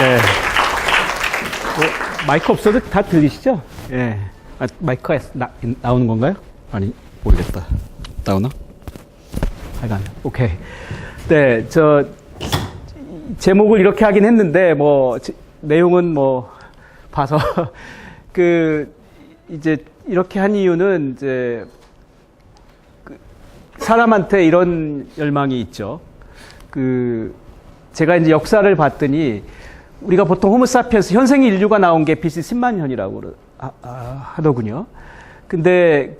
네. 마이크 없어도 다 들리시죠? 예. 아, 마이크가 나오는 건가요? 아니, 모르겠다. 나오나? 하여간, 오케이. 네, 제목을 이렇게 하긴 했는데, 내용은 봐서, 이제, 이렇게 한 이유는, 이제, 사람한테 이런 열망이 있죠. 제가 이제 역사를 봤더니, 우리가 보통 호모사피엔스 현생 인류가 나온 게 BC 10만 년이라고 하더군요. 근데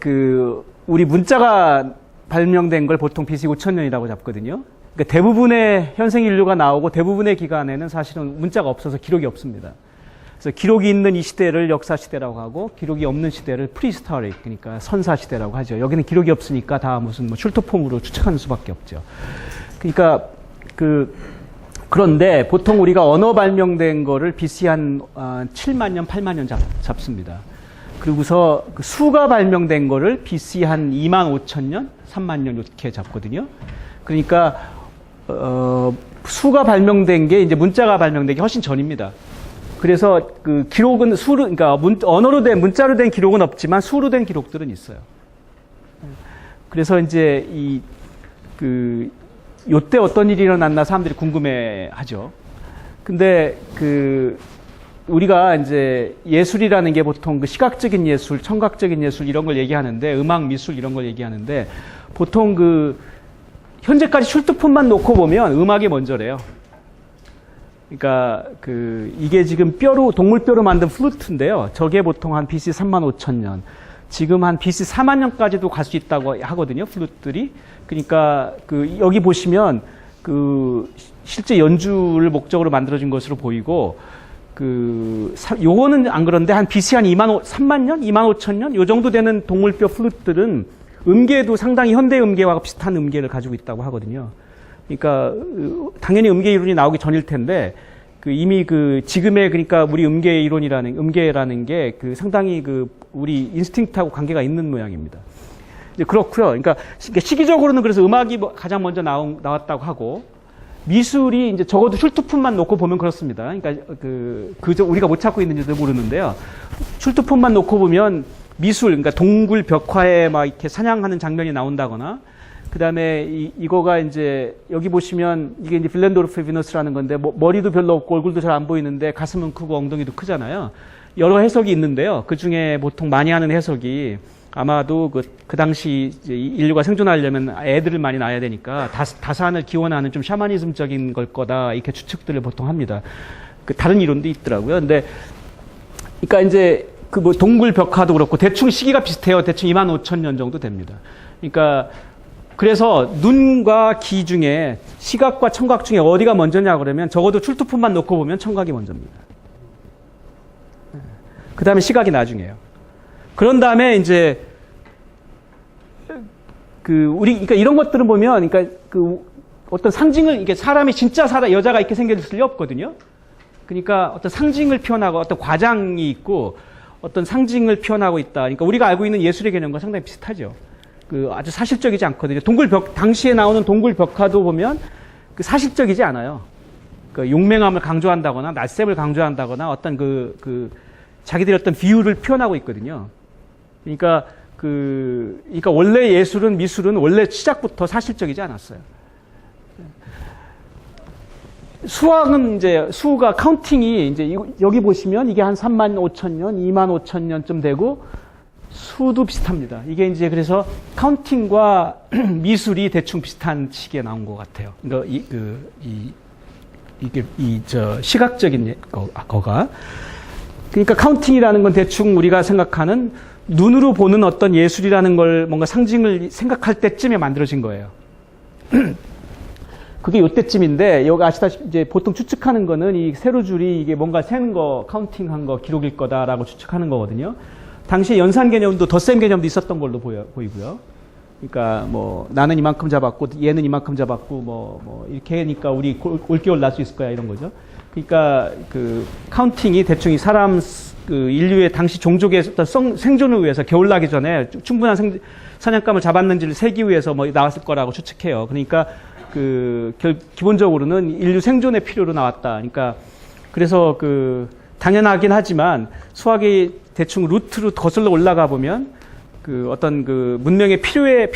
우리 문자가 발명된 걸 보통 BC 5천 년이라고 잡거든요. 그러니까 대부분의 현생 인류가 나오고 대부분의 기간에는 사실은 문자가 없어서 기록이 없습니다. 그래서 기록이 있는 이 시대를 역사 시대라고 하고 기록이 없는 시대를 프리스토릭, 그러니까 선사 시대라고 하죠. 여기는 기록이 없으니까 다 무슨 슐토폼으로 추측하는 수밖에 없죠. 그러니까 그런데 보통 우리가 언어 발명된 거를 BC 한 7만 년, 8만 년 잡습니다. 그리고서 수가 발명된 거를 BC 한 2만 5천 년, 3만 년 이렇게 잡거든요. 그러니까 수가 발명된 게 이제 문자가 발명된 게 훨씬 전입니다. 그래서 기록은 그러니까 언어로 된 문자로 된 기록은 없지만 수로 된 기록들은 있어요. 그래서 이제 요때 어떤 일이 일어났나 사람들이 궁금해하죠. 근데 우리가 이제 예술이라는 게 보통 시각적인 예술, 청각적인 예술 이런 걸 얘기하는데, 음악, 미술 이런 걸 얘기하는데, 보통 현재까지 슐트폰만 놓고 보면 음악이 먼저래요. 그러니까 이게 지금 동물뼈로 만든 플루트인데요. 저게 보통 한 BC 3만 5천 년. 지금 한 BC 4만 년까지도 갈 수 있다고 하거든요, 플루트들이. 그러니까 여기 보시면 실제 연주를 목적으로 만들어진 것으로 보이고, 요거는 안 그런데 한 BC 한 3만 년? 2만 5천 년? 요 정도 되는 동물뼈 플루트들은 음계도 상당히 현대 음계와 비슷한 음계를 가지고 있다고 하거든요. 그러니까 당연히 음계 이론이 나오기 전일 텐데, 이미 지금의 그러니까 우리 음계라는 게 상당히 우리 인스팅트하고 관계가 있는 모양입니다. 이제 그렇고요. 그러니까 시기적으로는 그래서 음악이 가장 먼저 나왔다고 하고, 미술이 이제 적어도 슐트폰만 놓고 보면 그렇습니다. 그러니까 우리가 못 찾고 있는지도 모르는데요. 슐트폰만 놓고 보면 미술, 그러니까 동굴 벽화에 막 이렇게 사냥하는 장면이 나온다거나, 그 다음에 이거가 이제 여기 보시면 이게 이제 빌렌도르프 비너스라는 건데, 머리도 별로 없고 얼굴도 잘 안 보이는데 가슴은 크고 엉덩이도 크잖아요. 여러 해석이 있는데요. 그 중에 보통 많이 하는 해석이 아마도 그 당시 이제 인류가 생존하려면 애들을 많이 낳아야 되니까 다산을 기원하는 좀 샤머니즘적인 걸 거다, 이렇게 추측들을 보통 합니다. 다른 이론도 있더라고요. 근데 그러니까 이제 동굴 벽화도 그렇고 대충 시기가 비슷해요. 대충 2만 5천 년 정도 됩니다. 그러니까 그래서 눈과 귀 중에 시각과 청각 중에 어디가 먼저냐 그러면 적어도 슐트폰만 놓고 보면 청각이 먼저입니다. 그 다음에 나중이에요. 그런 다음에 이제 그러니까 이런 것들을 보면, 그러니까 어떤 상징을, 이게 사람이 진짜 여자가 이렇게 생겼을 리 없거든요. 그러니까 어떤 상징을 표현하고 어떤 과장이 있고 어떤 상징을 표현하고 있다. 그러니까 우리가 알고 있는 예술의 개념과 상당히 비슷하죠. 아주 사실적이지 않거든요. 당시에 나오는 동굴 벽화도 보면 사실적이지 않아요. 용맹함을 강조한다거나 날쌔을 강조한다거나 어떤 자기들의 어떤 비유를 표현하고 있거든요. 그러니까 원래 미술은 원래 시작부터 사실적이지 않았어요. 수가 카운팅이 이제 여기 보시면 이게 한 3만 5천 년, 2만 5천 년쯤 되고, 수도 비슷합니다. 이게 이제 그래서 카운팅과 미술이 대충 비슷한 시기에 나온 것 같아요. 그러니까 시각적인 거가. 그러니까 카운팅이라는 건 대충 우리가 생각하는 눈으로 보는 어떤 예술이라는 걸 뭔가 상징을 생각할 때쯤에 만들어진 거예요. 그게 요때쯤인데, 여기 아시다시피 이제 보통 추측하는 거는 이 세로줄이 이게 뭔가 세는 거, 카운팅한 거, 기록일 거다라고 추측하는 거거든요. 당시에 연산 개념도 덧셈 개념도 있었던 걸로 보이고요. 그러니까 나는 이만큼 잡았고 얘는 이만큼 잡았고 이렇게 하니까 우리 올겨울 날 수 있을 거야, 이런 거죠. 그러니까 카운팅이 대충 이 사람 인류의 당시 종족의 어떤 생존을 위해서 겨울 나기 전에 충분한 사냥감을 잡았는지를 세기 위해서 나왔을 거라고 추측해요. 그러니까 기본적으로는 인류 생존의 필요로 나왔다. 그러니까 그래서 그 당연하긴 하지만 수학이 대충 루트로 거슬러 올라가 보면 그 어떤 그 문명의 필요에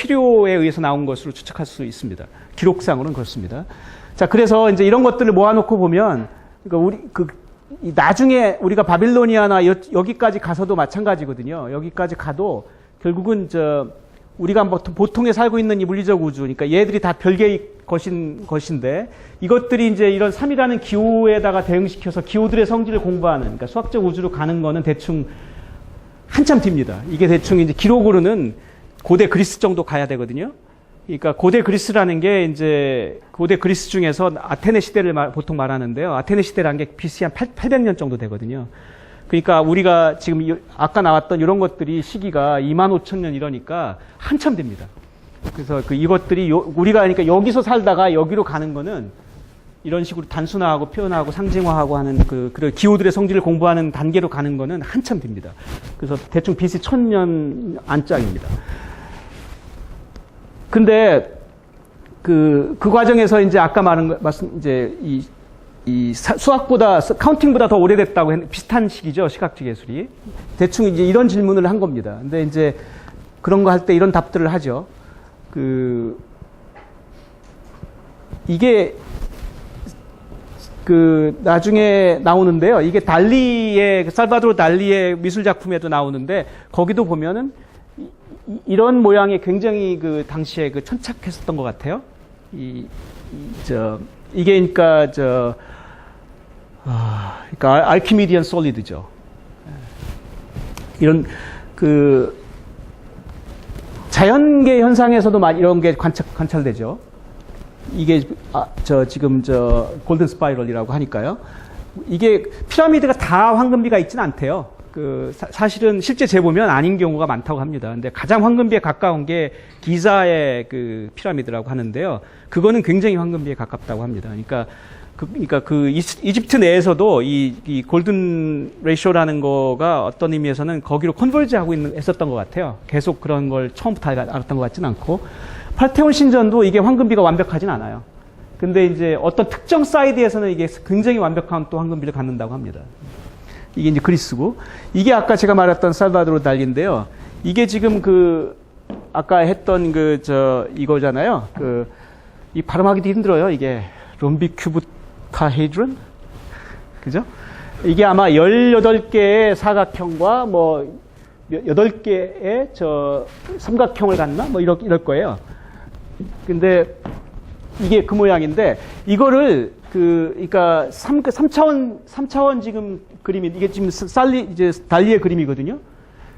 의해서 나온 것으로 추측할 수 있습니다. 기록상으로는 그렇습니다. 자, 그래서 이제 이런 것들을 모아놓고 보면, 그러니까 나중에 우리가 바빌로니아나 여기까지 가서도 마찬가지거든요. 여기까지 가도 결국은 우리가 보통에 살고 있는 이 물리적 우주, 그러니까 얘들이 다 별개의 것인데 이것들이 이제 이런 3이라는 기호에다가 대응시켜서 기호들의 성질을 공부하는, 그러니까 수학적 우주로 가는 거는 대충 한참 뒤입니다. 이게 대충 이제 기록으로는 고대 그리스 정도 가야 되거든요. 그러니까 고대 그리스라는 게 이제 고대 그리스 중에서 아테네 시대를 보통 말하는데요. 아테네 시대라는 게 BC 한 800년 정도 되거든요. 그러니까 우리가 지금 아까 나왔던 이런 것들이 시기가 25,000년 이러니까 한참 됩니다. 그래서 이것들이 우리가 그러니까 여기서 살다가 여기로 가는 거는 이런 식으로 단순화하고 표현하고 상징화하고 하는 그 기호들의 성질을 공부하는 단계로 가는 거는 한참 됩니다. 그래서 대충 BC 1000년 안짝입니다. 근데 그 과정에서 이제 아까 이제 수학보다 카운팅보다 더 오래됐다고 비슷한 시기죠. 시각적 예술이. 대충 이제 이런 질문을 한 겁니다. 근데 이제 그런 거 할 때 이런 답들을 하죠. 이게 나중에 나오는데요. 이게 살바도르 달리의 미술 작품에도 나오는데 거기도 보면은 이런 모양이 굉장히 당시에 천착했었던 것 같아요. 이게 그러니까 알키미디언 솔리드죠. 이런 자연계 현상에서도 이런 게 관찰되죠. 이게 지금 골든 스파이럴이라고 하니까요. 이게 피라미드가 다 황금비가 있지는 않대요. 사실은 실제 재보면 아닌 경우가 많다고 합니다. 근데 가장 황금비에 가까운 게 기자의 피라미드라고 하는데요. 그거는 굉장히 황금비에 가깝다고 합니다. 그러니까 이집트 내에서도 이 골든 레이쇼라는 거가 어떤 의미에서는 거기로 컨버지하고 했었던 것 같아요. 계속 그런 걸 처음부터 알았던 것 같지는 않고. 파르테논 신전도 이게 황금비가 완벽하진 않아요. 근데 이제 어떤 특정 사이드에서는 이게 굉장히 완벽한 또 황금비를 갖는다고 합니다. 이게 이제 그리스고, 이게 아까 제가 말했던 살바도르 달리인데요. 이게 지금 아까 했던 이거잖아요. 이 발음하기도 힘들어요. 이게 롬비큐브타헤드론? 그죠? 이게 아마 18개의 사각형과 8개의 삼각형을 갖나? 이럴 거예요. 근데 이게 그 모양인데, 이거를 그러니까 3차원 지금 그림이, 이게 지금 달리의 그림이거든요.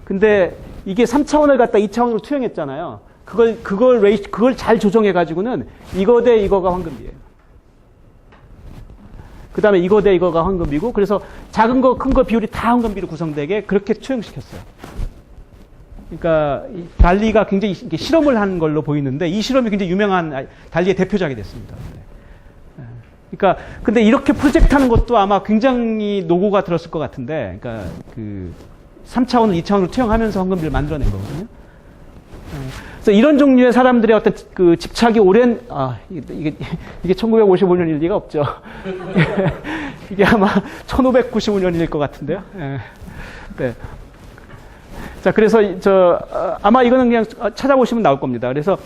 근데 이게 3차원을 갖다 2차원으로 투영했잖아요. 그걸 잘 조정해가지고는 이거 대 이거가 황금비예요. 그 다음에 이거 대 이거가 황금비고, 그래서 작은 거, 큰 거 비율이 다 황금비로 구성되게 그렇게 투영시켰어요. 그러니까 달리가 굉장히 실험을 한 걸로 보이는데, 이 실험이 굉장히 유명한 달리의 대표작이 됐습니다. 그러니까 근데 이렇게 프로젝트하는 것도 아마 굉장히 노고가 들었을 것 같은데, 그러니까 3차원을 2차원으로 투영하면서 황금비를 만들어낸 거거든요. 그래서 이런 종류의 사람들의 어떤 집착이 오랜, 이게 1955년일 리가 없죠. 이게 아마 1595년일 것 같은데요. 네. 자, 그래서 아마 이거는 그냥 찾아보시면 나올 겁니다. 그래서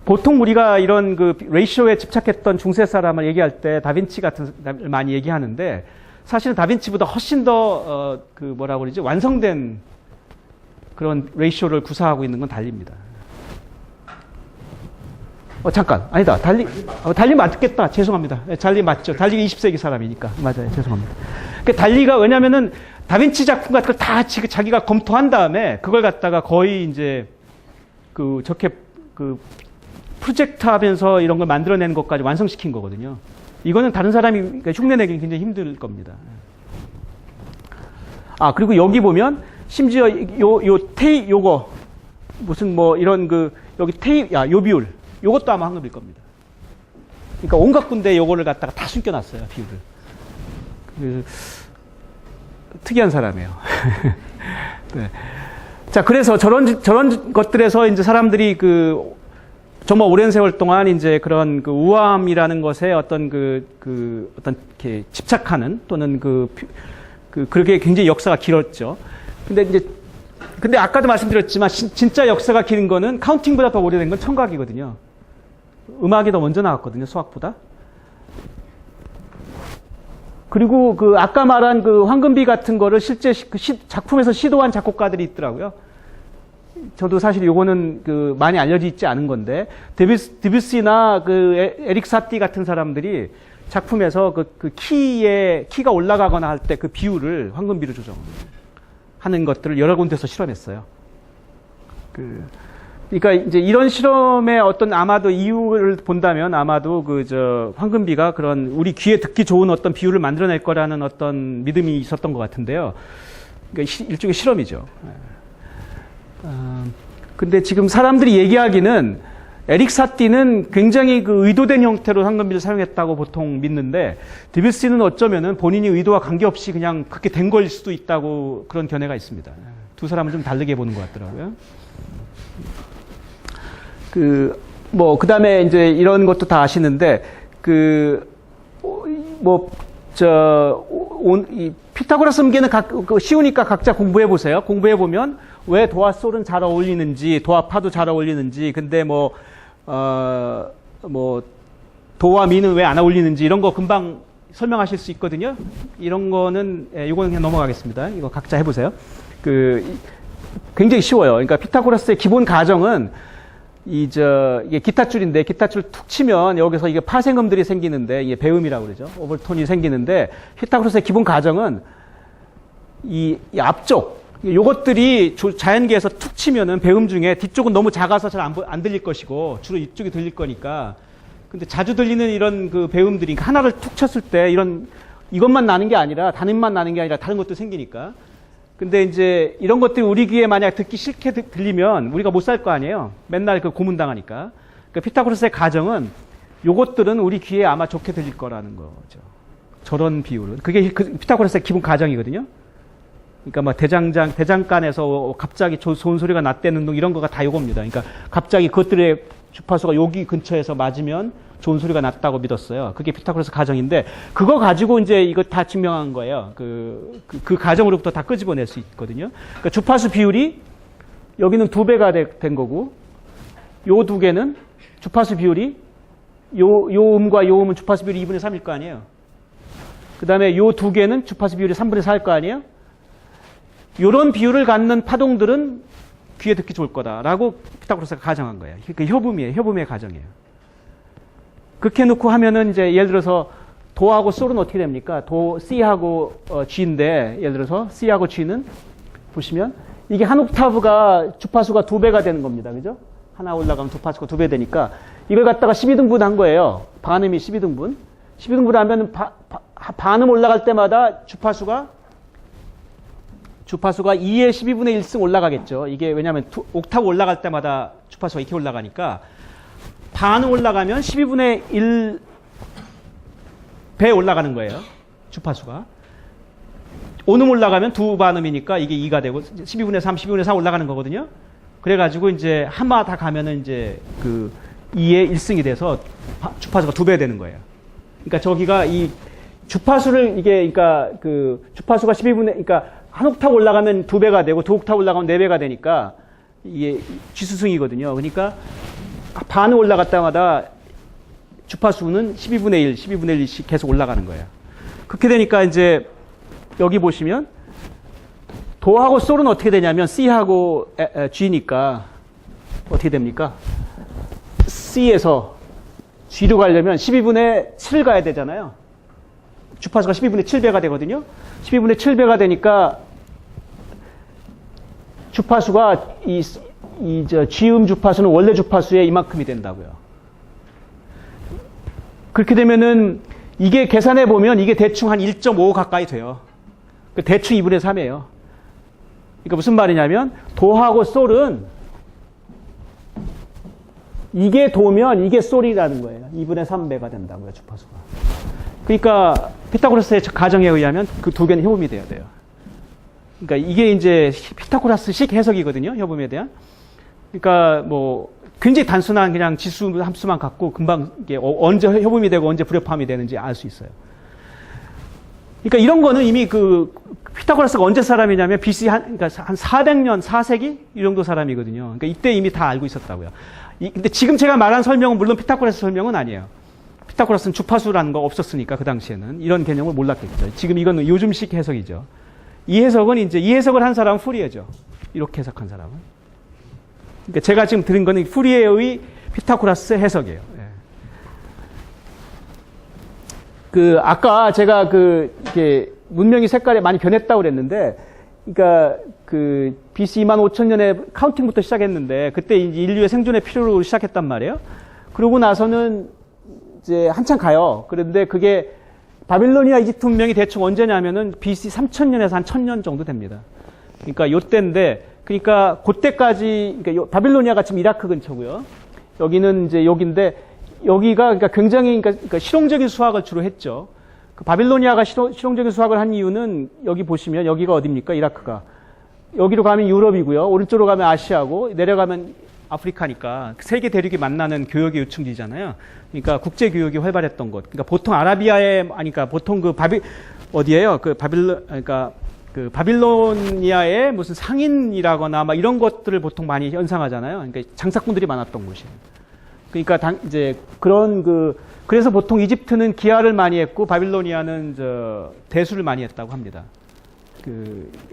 보통 우리가 이런 레이쇼에 집착했던 중세 사람을 얘기할 때 다빈치 같은 사람을 많이 얘기하는데, 사실은 다빈치보다 훨씬 더 뭐라고 그러지, 완성된 그런 레이쇼를 구사하고 있는 건 달리입니다. 잠깐, 아니다. 달리 맞겠다. 죄송합니다. 달리 맞죠. 달리가 20세기 사람이니까. 맞아요. 죄송합니다. 달리가, 왜냐면은 다빈치 작품 같은 걸 다 자기가 검토한 다음에 그걸 갖다가 거의 이제 저렇게 프로젝트 하면서 이런 걸 만들어내는 것까지 완성시킨 거거든요. 이거는 다른 사람이 흉내내기는 굉장히 힘들 겁니다. 그리고 여기 보면 심지어 요거 무슨 이런 여기 요 비율, 요것도 아마 황금일 겁니다. 그러니까 온갖 군데 요거를 갖다가 다 숨겨놨어요, 비율을. 특이한 사람이에요. 네. 자, 그래서 저런 것들에서 이제 사람들이 정말 오랜 세월 동안 이제 그런 그 우아함이라는 것에 어떤 어떤 이렇게 집착하는 또는 그렇게 굉장히 역사가 길었죠. 근데 아까도 말씀드렸지만 진짜 역사가 긴 거는 카운팅보다 더 오래된 건 청각이거든요. 음악이 더 먼저 나왔거든요, 수학보다. 그리고 아까 말한 황금비 같은 거를 실제 작품에서 시도한 작곡가들이 있더라고요. 저도 사실 요거는 많이 알려져 있지 않은 건데, 드뷔시나 에릭 사티 같은 사람들이 작품에서 키가 올라가거나 할 때 그 비율을 황금비로 조정하는 것들을 여러 군데서 실험했어요. 그러니까 이제 이런 실험의 어떤 아마도 이유를 본다면 아마도 황금비가 그런 우리 귀에 듣기 좋은 어떤 비율을 만들어낼 거라는 어떤 믿음이 있었던 것 같은데요. 그러니까 일종의 실험이죠. 근데 지금 사람들이 얘기하기는 에릭 사티는 굉장히 의도된 형태로 황금비를 사용했다고 보통 믿는데, 드뷔시는 어쩌면은 본인이 의도와 관계없이 그냥 그렇게 된 걸 수도 있다고 그런 견해가 있습니다. 두 사람은 좀 다르게 보는 것 같더라고요. 그 다음에 이제 이런 것도 다 아시는데, 이 피타고라스 음계는 쉬우니까 각자 공부해 보세요. 공부해 보면 왜 도와 솔은 잘 어울리는지, 도와 파도 잘 어울리는지, 근데 도와 미는 왜 안 어울리는지 이런 거 금방 설명하실 수 있거든요. 이런 거는, 이거는 그냥 넘어가겠습니다. 이거 각자 해보세요. 굉장히 쉬워요. 그러니까 피타고라스의 기본 가정은 이게 기타줄인데, 기타줄 툭 치면 여기서 이게 파생음들이 생기는데, 이게 배음이라고 그러죠. 오버톤이 생기는데, 피타고라스의 기본 가정은 이 앞쪽, 요것들이 자연계에서 툭 치면은 배음 중에 뒤쪽은 너무 작아서 잘 안 들릴 것이고, 주로 이쪽이 들릴 거니까. 근데 자주 들리는 이런 배음들이, 하나를 툭 쳤을 때 이것만 나는 게 아니라, 단음만 나는 게 아니라 다른 것도 생기니까. 근데 이제 이런 것들이 우리 귀에 만약 듣기 싫게 들리면 우리가 못 살 거 아니에요. 맨날 고문당하니까. 그러니까 피타고라스의 가정은 요것들은 우리 귀에 아마 좋게 들릴 거라는 거죠. 저런 비율은. 그게 피타고라스의 기본 가정이거든요. 그러니까 대장간에서 갑자기 좋은 소리가 났다는 둥 이런 거가 다 요겁니다. 그러니까 갑자기 그것들의 주파수가 여기 근처에서 맞으면 좋은 소리가 났다고 믿었어요. 그게 피타고라스 가정인데, 그거 가지고 이제 이거 다 증명한 거예요. 그 가정으로부터 다 끄집어낼 수 있거든요. 그러니까 주파수 비율이 여기는 2배가 된 거고, 요 두 개는 주파수 비율이 요 음과 요 음은 주파수 비율이 2분의 3일 거 아니에요. 그 다음에 요 두 개는 주파수 비율이 3분의 4일 거 아니에요. 요런 비율을 갖는 파동들은 귀에 듣기 좋을 거다라고 피타고라스가 가정한 거예요. 그 협음의 가정이에요. 그렇게 놓고 하면은 이제 예를 들어서 도하고 솔은 어떻게 됩니까? 도, C하고 G인데, 예를 들어서 C하고 G는 보시면 이게 한 옥타브가 주파수가 2배가 되는 겁니다. 그죠? 하나 올라가면 주파수가 2배 되니까 이걸 갖다가 12등분 한 거예요. 반음이 12등분. 12등분 하면 반음 올라갈 때마다 주파수가 2의 12분의 1승 올라가겠죠. 이게 왜냐하면 옥타브 올라갈 때마다 주파수가 이렇게 올라가니까, 반음 올라가면 12분의 1배 올라가는 거예요. 주파수가. 온음 올라가면 2반음이니까 이게 2가 되고 12분의 3, 12분의 4 올라가는 거거든요. 그래가지고 이제 한마 다 가면은 이제 2의 1승이 돼서 주파수가 2배 되는 거예요. 그러니까 저기가 이 주파수를 그러니까 주파수가 12분의, 그러니까 한 옥타브 올라가면 2배가 되고 2옥타브 올라가면 4배가 되니까 이게 지수승이거든요. 그러니까 반음 올라갈 때마다 주파수는 12분의 1씩 계속 올라가는 거예요. 그렇게 되니까 이제 여기 보시면 도하고 솔은 어떻게 되냐면 C하고 G니까 어떻게 됩니까? C에서 G로 가려면 12분의 7 가야 되잖아요. 주파수가 12분의 7배가 되거든요. 12분의 7배가 되니까 주파수가 G음 주파수는 원래 주파수의 이만큼이 된다고요. 그렇게 되면은 이게 계산해 보면 이게 대충 한 1.5 가까이 돼요. 대충 2분의 3이에요. 그러니까 무슨 말이냐면 도하고 솔은 이게 도면 이게 솔이라는 거예요. 2분의 3배가 된다고요, 주파수가. 그러니까 피타고라스의 가정에 의하면 그 두 개는 협음이 돼야 돼요. 그러니까 이게 이제 피타고라스식 해석이거든요, 협음에 대한. 그러니까 뭐 굉장히 단순한 그냥 지수 함수만 갖고 금방 이게 언제 협음이 되고 언제 불협화음이 되는지 알 수 있어요. 그러니까 이런 거는 이미 그 피타고라스가 언제 사람이냐면 BC 그러니까 한 400년, 4세기 이 정도 사람이거든요. 그러니까 이때 이미 다 알고 있었다고요. 근데 지금 제가 말한 설명은 물론 피타고라스 설명은 아니에요. 피타고라스는 주파수라는 거 없었으니까 그 당시에는 이런 개념을 몰랐겠죠. 지금 이건 요즘식 해석이죠. 이 해석은 이제 이 해석을 한 사람은 푸리에죠. 이렇게 해석한 사람은. 그러니까 제가 지금 들은 거는 푸리에의 피타고라스 해석이에요. 예. 그 아까 제가 이렇게 문명이 색깔이 많이 변했다고 그랬는데, 그러니까 그 BC 25,000년에 카운팅부터 시작했는데 그때 이제 인류의 생존의 필요로 시작했단 말이에요. 그러고 나서는 이제 한참 가요. 그런데 그게 바빌로니아 이집트 문명이 대충 언제냐면은 BC 3000년에서 한 1000년 정도 됩니다. 그러니까 요때인데, 그러니까 그때까지, 그러니까 바빌로니아가 지금 이라크 근처고요. 여기는 이제 여기인데, 여기가 그러니까 굉장히 그러니까 실용적인 수학을 주로 했죠. 그 바빌로니아가 실용적인 수학을 한 이유는 여기 보시면 여기가 어디입니까? 이라크가. 여기로 가면 유럽이고요. 오른쪽으로 가면 아시아고 내려가면 아프리카니까 세계 대륙이 만나는 교역의 요충지잖아요. 그러니까 국제 교역이 활발했던 곳. 그러니까 보통 아라비아에 그러니까 보통 그 어디예요? 그러니까 그 바빌로니아의 무슨 상인이라거나 막 이런 것들을 보통 많이 연상하잖아요. 그러니까 장사꾼들이 많았던 곳이에요. 그러니까 이제 그래서 보통 이집트는 기하를 많이 했고 바빌로니아는 대수를 많이 했다고 합니다.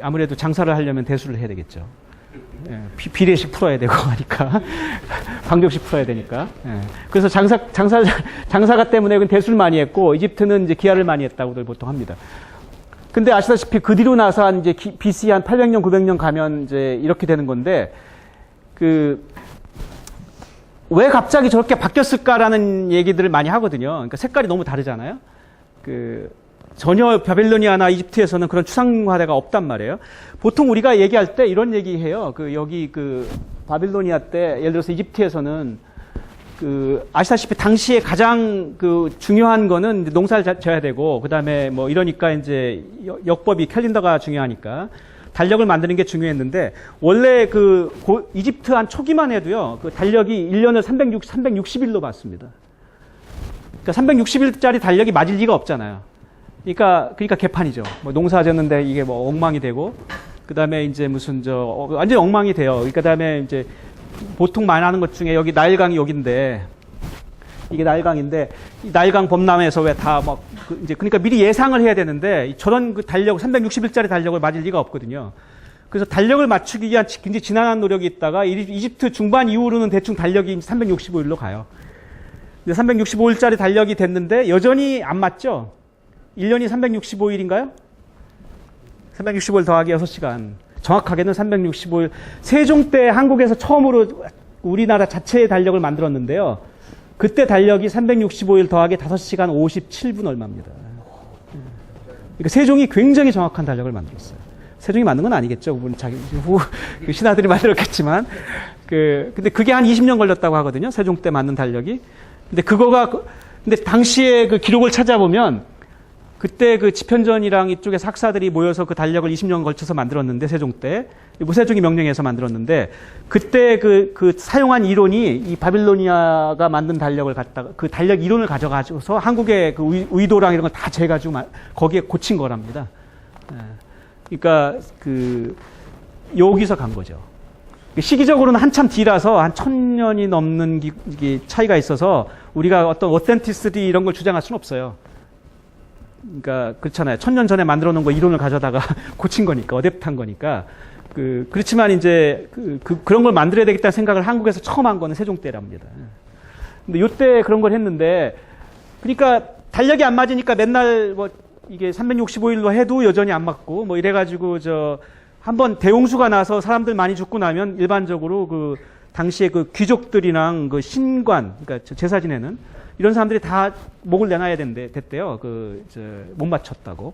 아무래도 장사를 하려면 대수를 해야 되겠죠. 예, 비례식 풀어야 되고 하니까 방정식 풀어야 되니까. 예. 그래서 장사가 때문에 대수를 많이 했고 이집트는 이제 기하를 많이 했다고들 보통 합니다. 근데 아시다시피 그 뒤로 나서 한 이제 BC 한 800년, 900년 가면 이제 이렇게 되는 건데 왜 갑자기 저렇게 바뀌었을까라는 얘기들을 많이 하거든요. 그러니까 색깔이 너무 다르잖아요. 전혀 바빌로니아나 이집트에서는 그런 추상화대가 없단 말이에요. 보통 우리가 얘기할 때 이런 얘기해요. 여기 바빌로니아 때 예를 들어서 이집트에서는 아시다시피 당시에 가장 중요한 거는 농사를 져야 되고 그다음에 뭐 이러니까 이제 역법이 캘린더가 중요하니까 달력을 만드는 게 중요했는데 원래 이집트 한 초기만 해도요. 달력이 1년을 360일로 봤습니다. 그러니까 360일짜리 달력이 맞을 리가 없잖아요. 그러니까 개판이죠. 뭐 농사 졌는데 이게 뭐 엉망이 되고 그다음에 이제 무슨 완전히 엉망이 돼요. 그다음에 이제 보통 많이 하는 것 중에 여기 나일강이 여기인데 이게 나일강인데 이 나일강 범람에서 왜 다 막 이제 그러니까 미리 예상을 해야 되는데 저런 달력 360일짜리 달력을 맞을 리가 없거든요. 그래서 달력을 맞추기 위한 굉장히 지난한 노력이 있다가 이집트 중반 이후로는 대충 달력이 365일로 가요. 근데 365일짜리 달력이 됐는데 여전히 안 맞죠? 1년이 365일인가요? 365일 더하기 6시간. 정확하게는 365일. 세종 때 한국에서 처음으로 우리나라 자체의 달력을 만들었는데요. 그때 달력이 365일 더하기 5시간 57분 얼마입니다. 그러니까 세종이 굉장히 정확한 달력을 만들었어요. 세종이 만든 건 아니겠죠. 그분 자기 신하들이 만들었겠지만. 근데 그게 한 20년 걸렸다고 하거든요. 세종 때 만든 달력이. 근데 당시에 기록을 찾아보면 그때 지편전이랑 이쪽에 학사들이 모여서 그 달력을 20년 걸쳐서 만들었는데 세종 때 세종이 명령해서 만들었는데 그때 사용한 이론이 이 바빌로니아가 만든 달력을 갖다가 그 달력 이론을 가져가서 한국의 의도랑 이런 걸 다 재가지고 거기에 고친 거랍니다. 그러니까 여기서 간 거죠. 시기적으로는 한참 뒤라서 한 1000년이 넘는 차이가 있어서 우리가 어떤 오센티시티 이런 걸 주장할 수는 없어요. 그러니까 그렇잖아요. 1000년 전에 만들어 놓은 거 이론을 가져다가 고친 거니까 어댑트한 거니까 그렇지만 이제 그런 걸 만들어야 되겠다는 생각을 한국에서 처음 한 거는 세종 때랍니다. 근데 요때 그런 걸 했는데 그러니까 달력이 안 맞으니까 맨날 뭐 이게 365일로 해도 여전히 안 맞고 뭐 이래가지고 한번 대홍수가 나서 사람들 많이 죽고 나면 일반적으로 당시에 귀족들이랑 신관 그러니까 제사 지내는 이런 사람들이 다 목을 내놔야 됐대요. 못 맞췄다고.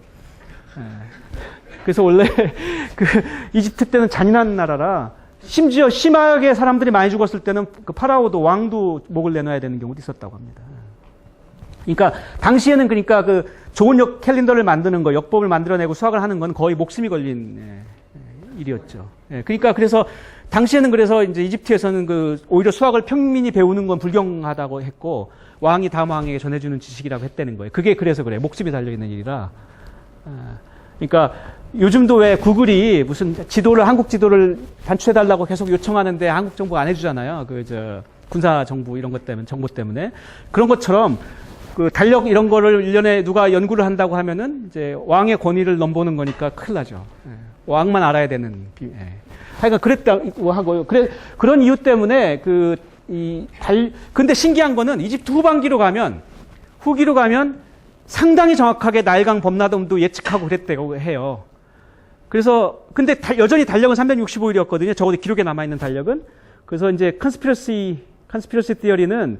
그래서 원래 이집트 때는 잔인한 나라라 심지어 심하게 사람들이 많이 죽었을 때는 파라오도 왕도 목을 내놔야 되는 경우도 있었다고 합니다. 그러니까 당시에는 좋은 캘린더를 만드는 거, 역법을 만들어내고 수학을 하는 건 거의 목숨이 걸린 일이었죠. 그러니까 그래서 당시에는 그래서 이제 이집트에서는 오히려 수학을 평민이 배우는 건 불경하다고 했고, 왕이 다음 왕에게 전해주는 지식이라고 했다는 거예요. 그게 그래서 그래. 목숨이 달려있는 일이라. 그러니까 요즘도 왜 구글이 무슨 한국 지도를 단추해달라고 계속 요청하는데 한국 정부가 안 해주잖아요. 군사 정부 이런 것 때문에, 정보 때문에. 그런 것처럼 달력 이런 거를 1년에 누가 연구를 한다고 하면은 이제 왕의 권위를 넘보는 거니까 큰일 나죠. 왕만 알아야 되는. 하여간 그랬다고 하고요. 그런 이유 때문에 근데 신기한 거는 이집트 후기로 가면 상당히 정확하게 날강 범람도 예측하고 그랬다고 해요. 그래서, 근데 여전히 달력은 365일이었거든요. 적어도 기록에 남아있는 달력은. 그래서 이제 컨스피러시 티어리는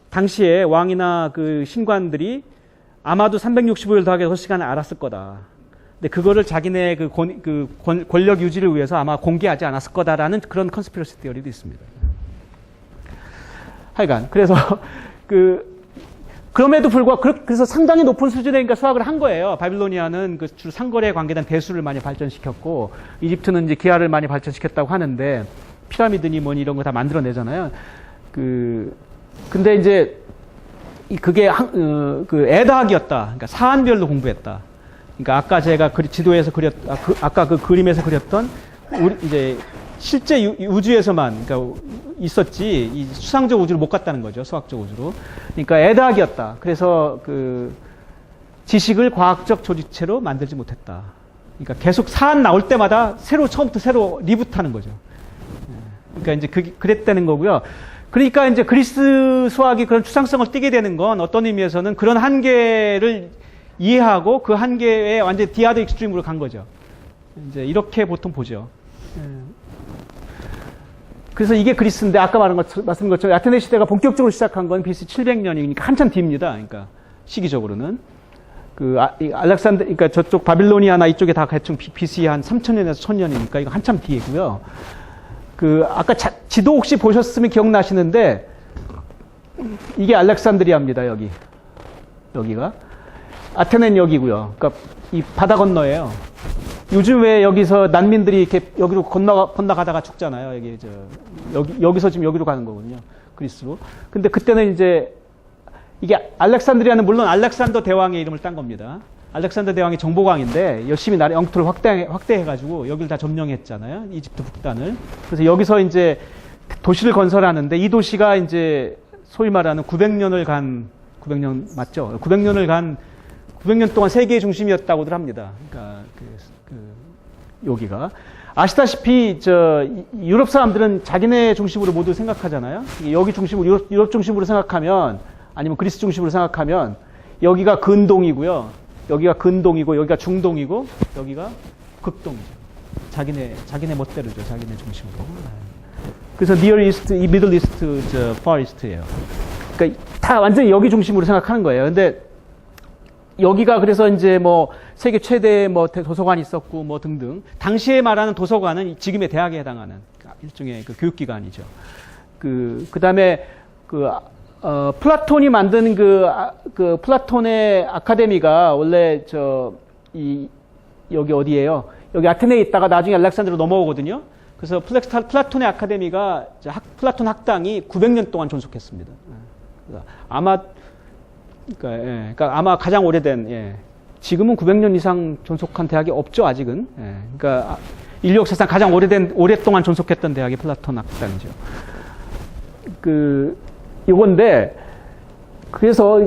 당시에 왕이나 신관들이 아마도 365일 더하기 6시간을 알았을 거다. 근데 그거를 자기네 권력 유지를 위해서 아마 공개하지 않았을 거다라는 그런 컨스피러시 티어리도 있습니다. 하여간, 그래서, 그럼에도 불구하고, 그래서 상당히 높은 수준의 수학을 한 거예요. 바빌로니아는 주로 상거래에 관계된 대수를 많이 발전시켰고, 이집트는 이제 기하를 많이 발전시켰다고 하는데, 피라미드니 뭐니 이런 거 다 만들어내잖아요. 근데 이제, 그게, 애다학이었다. 그러니까 사안별로 공부했다. 그러니까 아까 제가 지도에서 아까 그림에서 그렸던, 이제, 실제 우주에서만, 그러니까 있었지, 이 수상적 우주를 못 갔다는 거죠. 수학적 우주로. 그러니까 애다학이었다. 그래서 지식을 과학적 조직체로 만들지 못했다. 그러니까 계속 사안 나올 때마다 처음부터 새로 리부트하는 거죠. 그러니까 이제 그랬다는 거고요. 그러니까 이제 그리스 수학이 그런 추상성을 띠게 되는 건 어떤 의미에서는 그런 한계를 이해하고 그 한계에 완전 디아드 익스트림으로 간 거죠. 이제 이렇게 보통 보죠. 그래서 이게 그리스인데 아까 말씀드린 것처럼 아테네 시대가 본격적으로 시작한 건 BC 700년이니까 한참 뒤입니다. 그러니까 시기적으로는 그러니까 저쪽 바빌로니아나 이쪽에 다 대충 BC 한 3000년에서 1000년이니까 이거 한참 뒤이고요. 아까 지도 혹시 보셨으면 기억나시는데 이게 알렉산드리아입니다. 여기가 아테네는 여기고요. 그러니까 이 바다 건너예요. 요즘 왜 여기서 난민들이 이렇게 여기로 건너가다가 죽잖아요. 여기서 지금 여기로 가는 거거든요. 그리스로. 근데 그때는 이제 이게 알렉산드리아는 물론 알렉산더 대왕의 이름을 딴 겁니다. 알렉산더 대왕이 정복왕인데 열심히 나라 영토를 확대해가지고 여기를 다 점령했잖아요. 이집트 북단을. 그래서 여기서 이제 도시를 건설하는데 이 도시가 이제 소위 말하는 900년 맞죠? 900년 동안 세계의 중심이었다고들 합니다. 그러니까 여기가 아시다시피 유럽 사람들은 자기네 중심으로 모두 생각하잖아요. 여기 중심으로 유럽 중심으로 생각하면 아니면 그리스 중심으로 생각하면 여기가 근동이고요. 여기가 근동이고 여기가 중동이고 여기가 극동이죠. 자기네 멋대로죠. 자기네 중심으로. 그래서 Near East, Middle East, Far East예요. 그러니까 다 완전히 여기 중심으로 생각하는 거예요. 근데 여기가 그래서 이제 세계 최대 도서관이 있었고 등등. 당시에 말하는 도서관은 지금의 대학에 해당하는 일종의 교육기관이죠. 그다음에 플라톤이 만든 플라톤의 아카데미가 원래 여기 어디예요? 여기 아테네에 있다가 나중에 알렉산드로 넘어오거든요. 그래서 플라톤의 아카데미가 플라톤 학당이 900년 동안 존속했습니다. 그러니까 아마 가장 오래된, 지금은 900년 이상 존속한 대학이 없죠, 아직은. 그러니까 인류 역사상 가장 오랫동안 존속했던 대학이 플라톤 학당이죠. 요건데, 그래서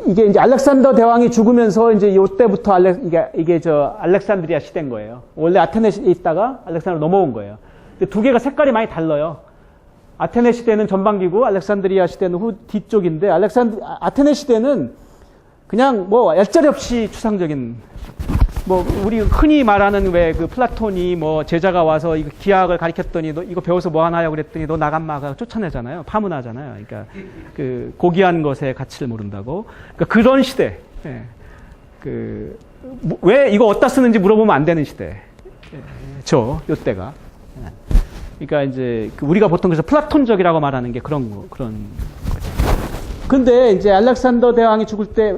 이게 이제 알렉산더 대왕이 죽으면서 이제 요때부터 이게 알렉산드리아 시대인 거예요. 원래 아테네에 있다가 알렉산드로 넘어온 거예요. 근데 두 개가 색깔이 많이 달라요. 아테네 시대는 전반기고 알렉산드리아 시대는 뒤쪽인데 아테네 시대는 그냥 얄짤없이 추상적인 우리 흔히 말하는 왜 플라톤이 제자가 와서 이거 기하학을 가르쳤더니 너 이거 배워서 뭐 하나요 그랬더니 너 나간마가 쫓아내잖아요. 파문하잖아요. 그러니까 고귀한 것의 가치를 모른다고. 그러니까 그런 시대. 왜 이거 어디다 쓰는지 물어보면 안 되는 시대. 요때가. 그러니까 이제 우리가 보통 그래서 플라톤적이라고 말하는 게 그런 거죠. 근데 이제 알렉산더 대왕이 죽을 때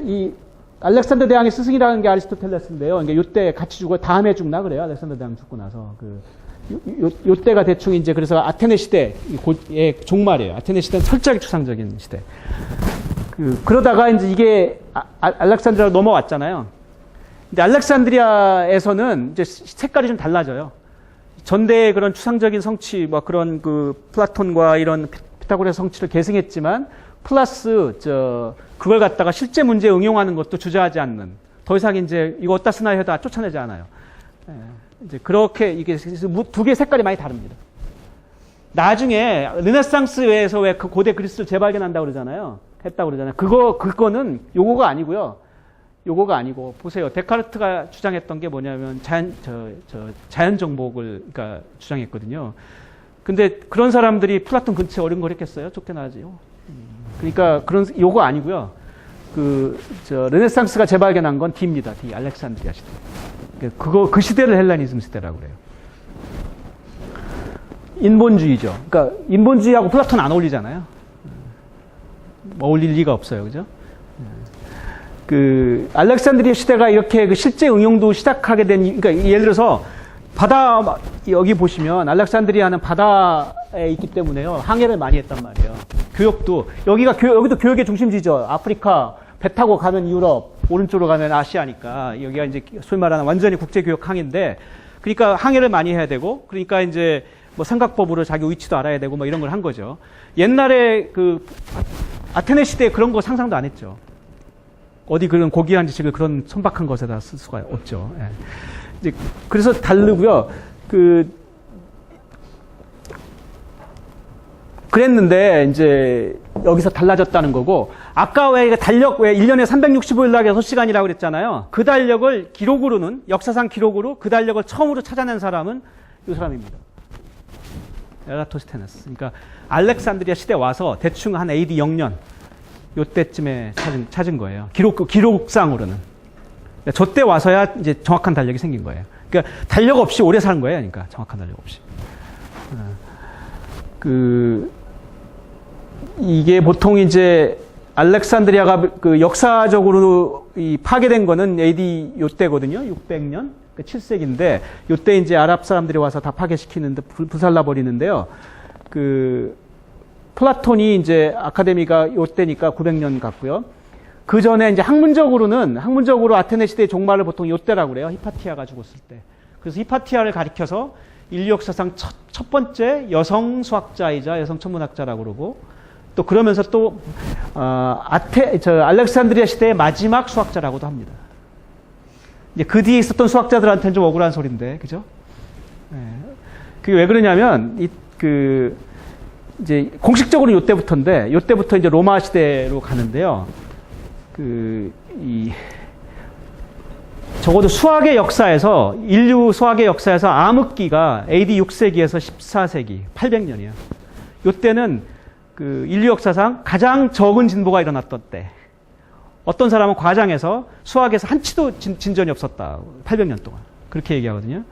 알렉산더 대왕의 스승이라는 게 아리스토텔레스인데요. 그러니까 이때 같이 죽어 다음에 죽나 그래요. 알렉산더 대왕 죽고 나서 요때가 대충 이제 그래서 아테네 시대의 종말이에요. 아테네 시대는 철저하게 추상적인 시대. 그러다가 이제 이게 알렉산드리아로 넘어왔잖아요. 근데 알렉산드리아에서는 이제 색깔이 좀 달라져요. 전대의 그런 추상적인 성취, 뭐 그런 플라톤과 이런 피타고라스 성취를 계승했지만, 플러스, 그걸 갖다가 실제 문제에 응용하는 것도 주저하지 않는, 더 이상 이제 이거 어디다 쓰나 해도 쫓아내지 않아요. 이제 그렇게 이게 두 개의 색깔이 많이 다릅니다. 나중에 르네상스에서 왜 그 고대 그리스를 재발견한다고 그러잖아요. 했다고 그러잖아요. 그거는 요거가 아니고요. 요거가 아니고, 보세요. 데카르트가 주장했던 게 뭐냐면 자연 정복을, 그러니까 주장했거든요. 근데 그런 사람들이 플라톤 근처에 어른거렸겠어요? 쫓겨나지요. 그러니까 요거 아니고요. 르네상스가 재발견한 건 D입니다. D. 알렉산드리아 시대. 그 시대를 헬레니즘 시대라고 그래요. 인본주의죠. 그러니까 인본주의하고 플라톤 안 어울리잖아요. 어울릴 리가 없어요. 그죠? 알렉산드리아 시대가 이렇게 실제 응용도 시작하게 된, 그러니까 예를 들어서 여기 보시면 알렉산드리아는 바다에 있기 때문에요. 항해를 많이 했단 말이에요. 교역도, 여기도 교역의 중심지죠. 아프리카, 배 타고 가면 유럽, 오른쪽으로 가면 아시아니까, 여기가 이제 소위 말하는 완전히 국제교역 항해인데, 그러니까 항해를 많이 해야 되고, 그러니까 이제 뭐 삼각법으로 자기 위치도 알아야 되고, 뭐 이런 걸 한 거죠. 옛날에 아테네 시대에 그런 거 상상도 안 했죠. 어디 그런 고귀한 지식을 그런 천박한 것에다 쓸 수가 없죠. 예. 이제 그래서 다르고요. 그랬는데 이제 여기서 달라졌다는 거고, 아까 왜 1년에 365일 나게 6시간이라고 그랬잖아요. 그 달력을 기록으로는, 역사상 기록으로 그 달력을 처음으로 찾아낸 사람은 이 사람입니다. 에라토스테네스. 그러니까 알렉산드리아 시대 와서 대충 한 AD 0년 요때쯤에 찾은 거예요. 기록상으로는. 저때 와서야 이제 정확한 달력이 생긴 거예요. 그러니까 달력 없이 오래 사는 거예요. 그러니까 정확한 달력 없이. 이게 보통 이제 알렉산드리아가 역사적으로 파괴된 거는 AD 요때거든요. 600년. 7세기인데 요때 이제 아랍 사람들이 와서 다 파괴시키는데 불살라 버리는데요. 플라톤이 이제 아카데미가 요때니까 900년 같고요. 그 전에 이제 학문적으로 아테네 시대의 종말을 보통 요때라고 그래요. 히파티아가 죽었을 때. 그래서 히파티아를 가리켜서 인류 역사상 첫 번째 여성 수학자이자 여성 천문학자라고 그러고, 또 그러면서 또 알렉산드리아 시대의 마지막 수학자라고도 합니다. 이제 그 뒤에 있었던 수학자들한테는 좀 억울한 소리인데, 그죠? 그게 왜 그러냐면 이제 공식적으로 요때부터인데, 요때부터 이제 로마 시대로 가는데요. 적어도 수학의 역사에서, 인류 수학의 역사에서 암흑기가 AD 6세기에서 14세기, 800년이에요. 요때는 인류 역사상 가장 적은 진보가 일어났던 때. 어떤 사람은 과장해서 수학에서 한치도 진전이 없었다. 800년 동안. 그렇게 얘기하거든요.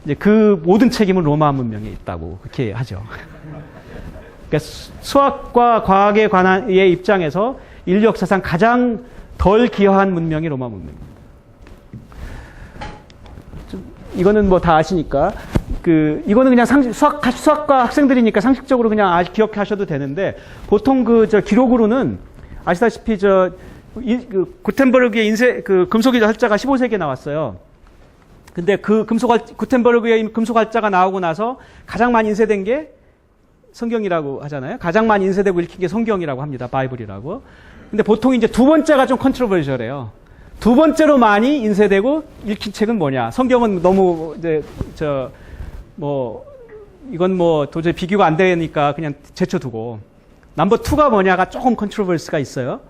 이제 그 모든 책임은 로마 문명에 있다고 그렇게 하죠. 그러니까 수학과 과학에 관한의 입장에서 인류 역사상 가장 덜 기여한 문명이 로마 문명입니다. 이거는 뭐 다 아시니까. 이거는 그냥 수학과 학생들이니까 상식적으로 그냥 기억하셔도 되는데, 보통 기록으로는 아시다시피 구텐버그의 금속의 활자가 15세기에 나왔어요. 근데 구텐버그의 금속 활자가 나오고 나서 가장 많이 인쇄된 게 성경이라고 하잖아요. 가장 많이 인쇄되고 읽힌 게 성경이라고 합니다. 바이블이라고. 근데 보통 이제 두 번째가 좀 컨트로버셜해요. 두 번째로 많이 인쇄되고 읽힌 책은 뭐냐? 성경은 너무 이건 도저히 비교가 안 되니까 그냥 제쳐두고, 넘버 2가 뭐냐가 조금 컨트로버스가 있어요.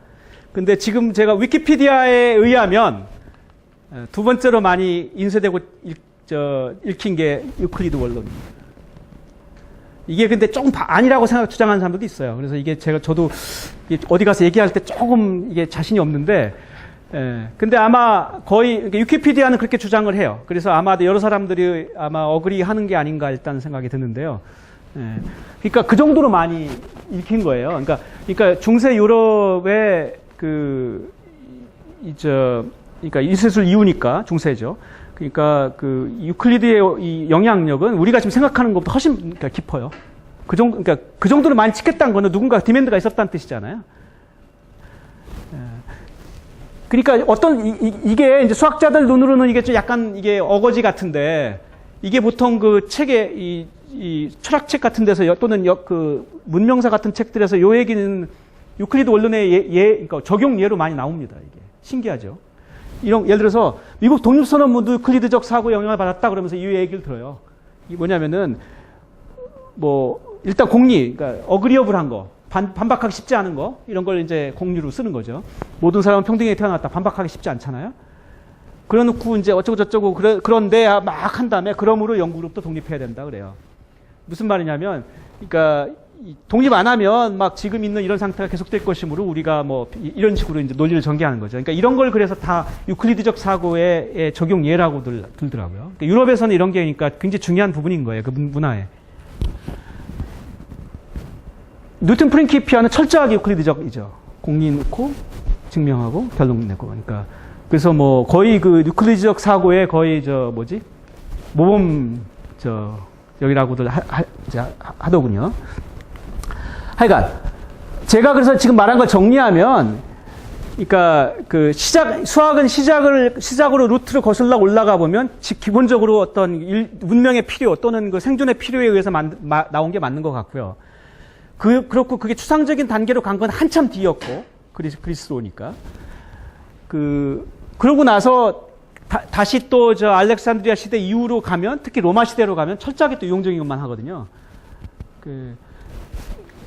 근데 지금 제가 위키피디아에 의하면 두 번째로 많이 인쇄되고 읽힌 게 유클리드 원론입니다. 이게 근데 조금 아니라고 주장하는 사람들도 있어요. 그래서 이게 저도 어디 가서 얘기할 때 조금 이게 자신이 없는데, 근데 아마 거의 위키피디아는 그렇게 주장을 해요. 그래서 아마 여러 사람들이 아마 어그리 하는 게 아닌가 일단 생각이 드는데요. 그러니까 그 정도로 많이 읽힌 거예요. 그러니까 중세 유럽의 그러니까 이세술 이후니까 중세죠. 그러니까 그 유클리드의 이 영향력은 우리가 지금 생각하는 것보다 훨씬 그러니까 깊어요. 그러니까 그 정도로 많이 찍혔다는 거는 누군가 디맨드가 있었다는 뜻이잖아요. 그러니까 이게 이제 수학자들 눈으로는 이게 좀 약간 이게 어거지 같은데, 이게 보통 그 책에 이 철학책 같은 데서 또는 그 문명사 같은 책들에서 요 얘기는 유클리드 원론의 그러니까 적용 예로 많이 나옵니다. 이게 신기하죠. 예를 들어서 미국 독립선언문도 유클리드적 사고에 영향을 받았다 그러면서 이 얘기를 들어요. 이게 뭐냐면은 뭐 일단 공리, 그러니까 어그리어블한 거, 반박하기 쉽지 않은 거, 이런 걸 이제 공리로 쓰는 거죠. 모든 사람은 평등하게 태어났다. 반박하기 쉽지 않잖아요. 그래놓고 이제 어쩌고 저쩌고 그런데 막 한 다음에 그러므로 영국으로부터 독립해야 된다 그래요. 무슨 말이냐면, 그러니까 독립 안 하면 막 지금 있는 이런 상태가 계속될 것이므로 우리가 뭐 이런 식으로 이제 논리를 전개하는 거죠. 그러니까 이런 걸 그래서 다 유클리드적 사고의 적용 예라고 들더라고요. 그러니까 유럽에서는 이런 게 그러니까 굉장히 중요한 부분인 거예요. 그 문화에. 뉴턴 프린키피아는 철저하게 유클리드적이죠. 공리 놓고 증명하고 결론 내고. 그러니까 그래서 뭐 거의 그 유클리드적 사고의 거의 모범 여기라고들 하더군요. 하여간 제가 그래서 지금 말한 걸 정리하면, 그러니까 그 수학은 시작으로 루트를 거슬러 올라가 보면 기본적으로 어떤 문명의 필요 또는 그 생존의 필요에 의해서 나온 게 맞는 것 같고요. 그렇고 그게 추상적인 단계로 간 건 한참 뒤였고, 그리스로니까. 그러고 나서 다시 또 알렉산드리아 시대 이후로 가면, 특히 로마 시대로 가면 철저하게 또 유용적인 것만 하거든요.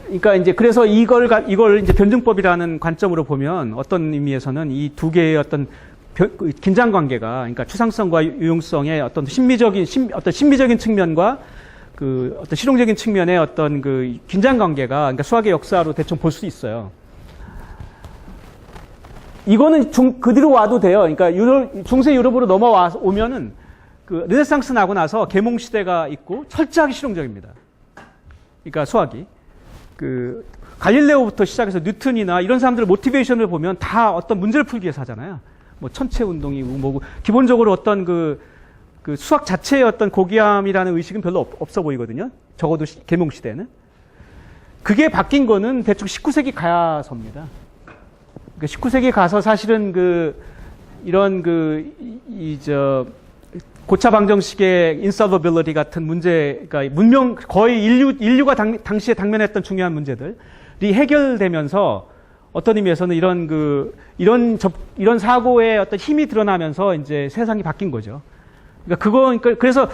그러니까 이제 그래서 이걸 이제 변증법이라는 관점으로 보면 어떤 의미에서는 이 두 개의 어떤 긴장 관계가, 그러니까 추상성과 유용성의 어떤 심미적인 측면과 그 어떤 실용적인 측면의 어떤 그 긴장 관계가, 그러니까 수학의 역사로 대충 볼 수 있어요. 이거는 그 뒤로 와도 돼요. 그러니까 중세 유럽으로 오면은 그 르네상스 나고 나서 계몽 시대가 있고 철저하게 실용적입니다. 그러니까 수학이 그 갈릴레오부터 시작해서 뉴턴이나 이런 사람들의 모티베이션을 보면 다 어떤 문제를 풀기 위해서 하잖아요. 뭐 천체 운동이고 뭐고 기본적으로 어떤 그 수학 자체의 어떤 고귀함이라는 의식은 별로 없어 보이거든요. 적어도 계몽 시대는. 그게 바뀐 거는 대충 19세기 가야서입니다. 그러니까 19세기 가서 사실은 이런 고차 방정식의 insolvability 같은 문제, 그러니까 거의 인류가 당시에 당면했던 중요한 문제들이 해결되면서 어떤 의미에서는 이런 사고의 어떤 힘이 드러나면서 이제 세상이 바뀐 거죠. 그러니까 그래서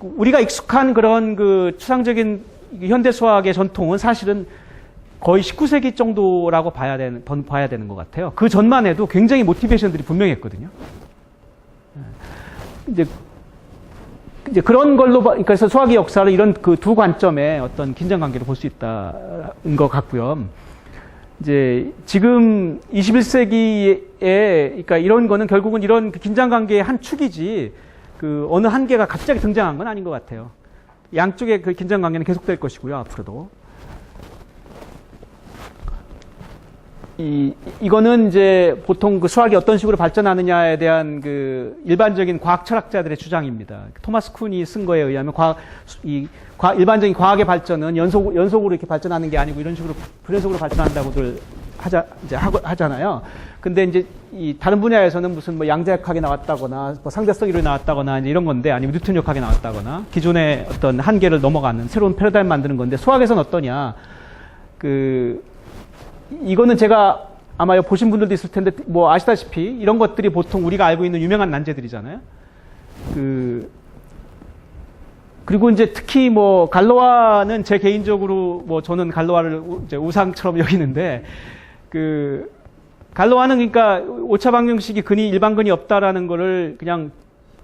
우리가 익숙한 그런 그 추상적인 현대 수학의 전통은 사실은 거의 19세기 정도라고 봐야 되는 것 같아요. 그 전만 해도 굉장히 모티베이션들이 분명했거든요. 이제 그런 걸로, 그래서 수학의 역사를 이런 그 두 관점의 어떤 긴장 관계로 볼 수 있다는 것 같고요. 이제 지금 21세기에, 그러니까 이런 거는 결국은 이런 긴장 관계의 한 축이지, 어느 한계가 갑자기 등장한 건 아닌 것 같아요. 양쪽의 그 긴장 관계는 계속될 것이고요, 앞으로도. 이거는 이제 보통 그 수학이 어떤 식으로 발전하느냐에 대한 그 일반적인 과학 철학자들의 주장입니다. 토마스 쿤이 쓴 거에 의하면 일반적인 과학의 발전은 연속으로 이렇게 발전하는 게 아니고 이런 식으로 불연속으로 발전한다고들 하잖아요. 근데 이제 다른 분야에서는 무슨 뭐 양자역학이 나왔다거나 뭐 상대성 이론이 나왔다거나 이제 이런 건데, 아니면 뉴턴 역학이 나왔다거나 기존의 어떤 한계를 넘어가는 새로운 패러다임 만드는 건데, 수학에서는 어떠냐? 이거는 제가 아마 보신 분들도 있을 텐데, 뭐 아시다시피 이런 것들이 보통 우리가 알고 있는 유명한 난제들이잖아요. 그리고 이제 특히 뭐 갈로아는 제 개인적으로 뭐 저는 갈로아를 이제 우상처럼 여기는데, 갈로아는 그러니까 오차 방정식이 일반근이 없다라는 거를 그냥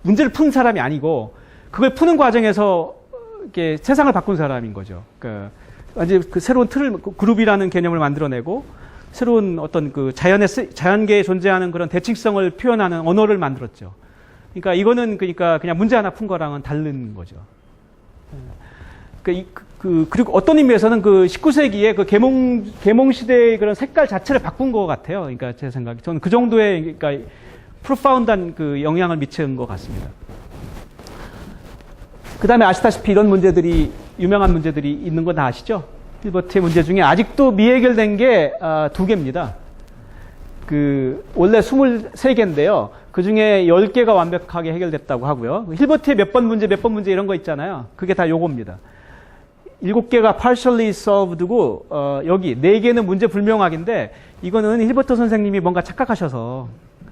문제를 푼 사람이 아니고, 그걸 푸는 과정에서 이렇게 세상을 바꾼 사람인 거죠. 이제 새로운 그룹이라는 개념을 만들어내고, 새로운 어떤 자연계에 존재하는 그런 대칭성을 표현하는 언어를 만들었죠. 그러니까 이거는 그냥 문제 하나 푼 거랑은 다른 거죠. 그리고 어떤 의미에서는 19세기에 계몽 시대의 그런 색깔 자체를 바꾼 것 같아요. 그러니까 제 생각에. 저는 그 정도의, 그러니까 프로파운드한 그 영향을 미친 것 같습니다. 그 다음에 아시다시피 이런 문제들이, 유명한 문제들이 있는 건 다 아시죠? 힐버트의 문제 중에 아직도 미해결된 게 2개입니다. 원래 23개인데요. 그 중에 10개가 완벽하게 해결됐다고 하고요. 힐버트의 몇 번 문제 이런 거 있잖아요. 그게 다 요겁니다. 7개가 partially solved고, 여기 4개는 문제 불명확인데, 이거는 힐버트 선생님이 뭔가 착각하셔서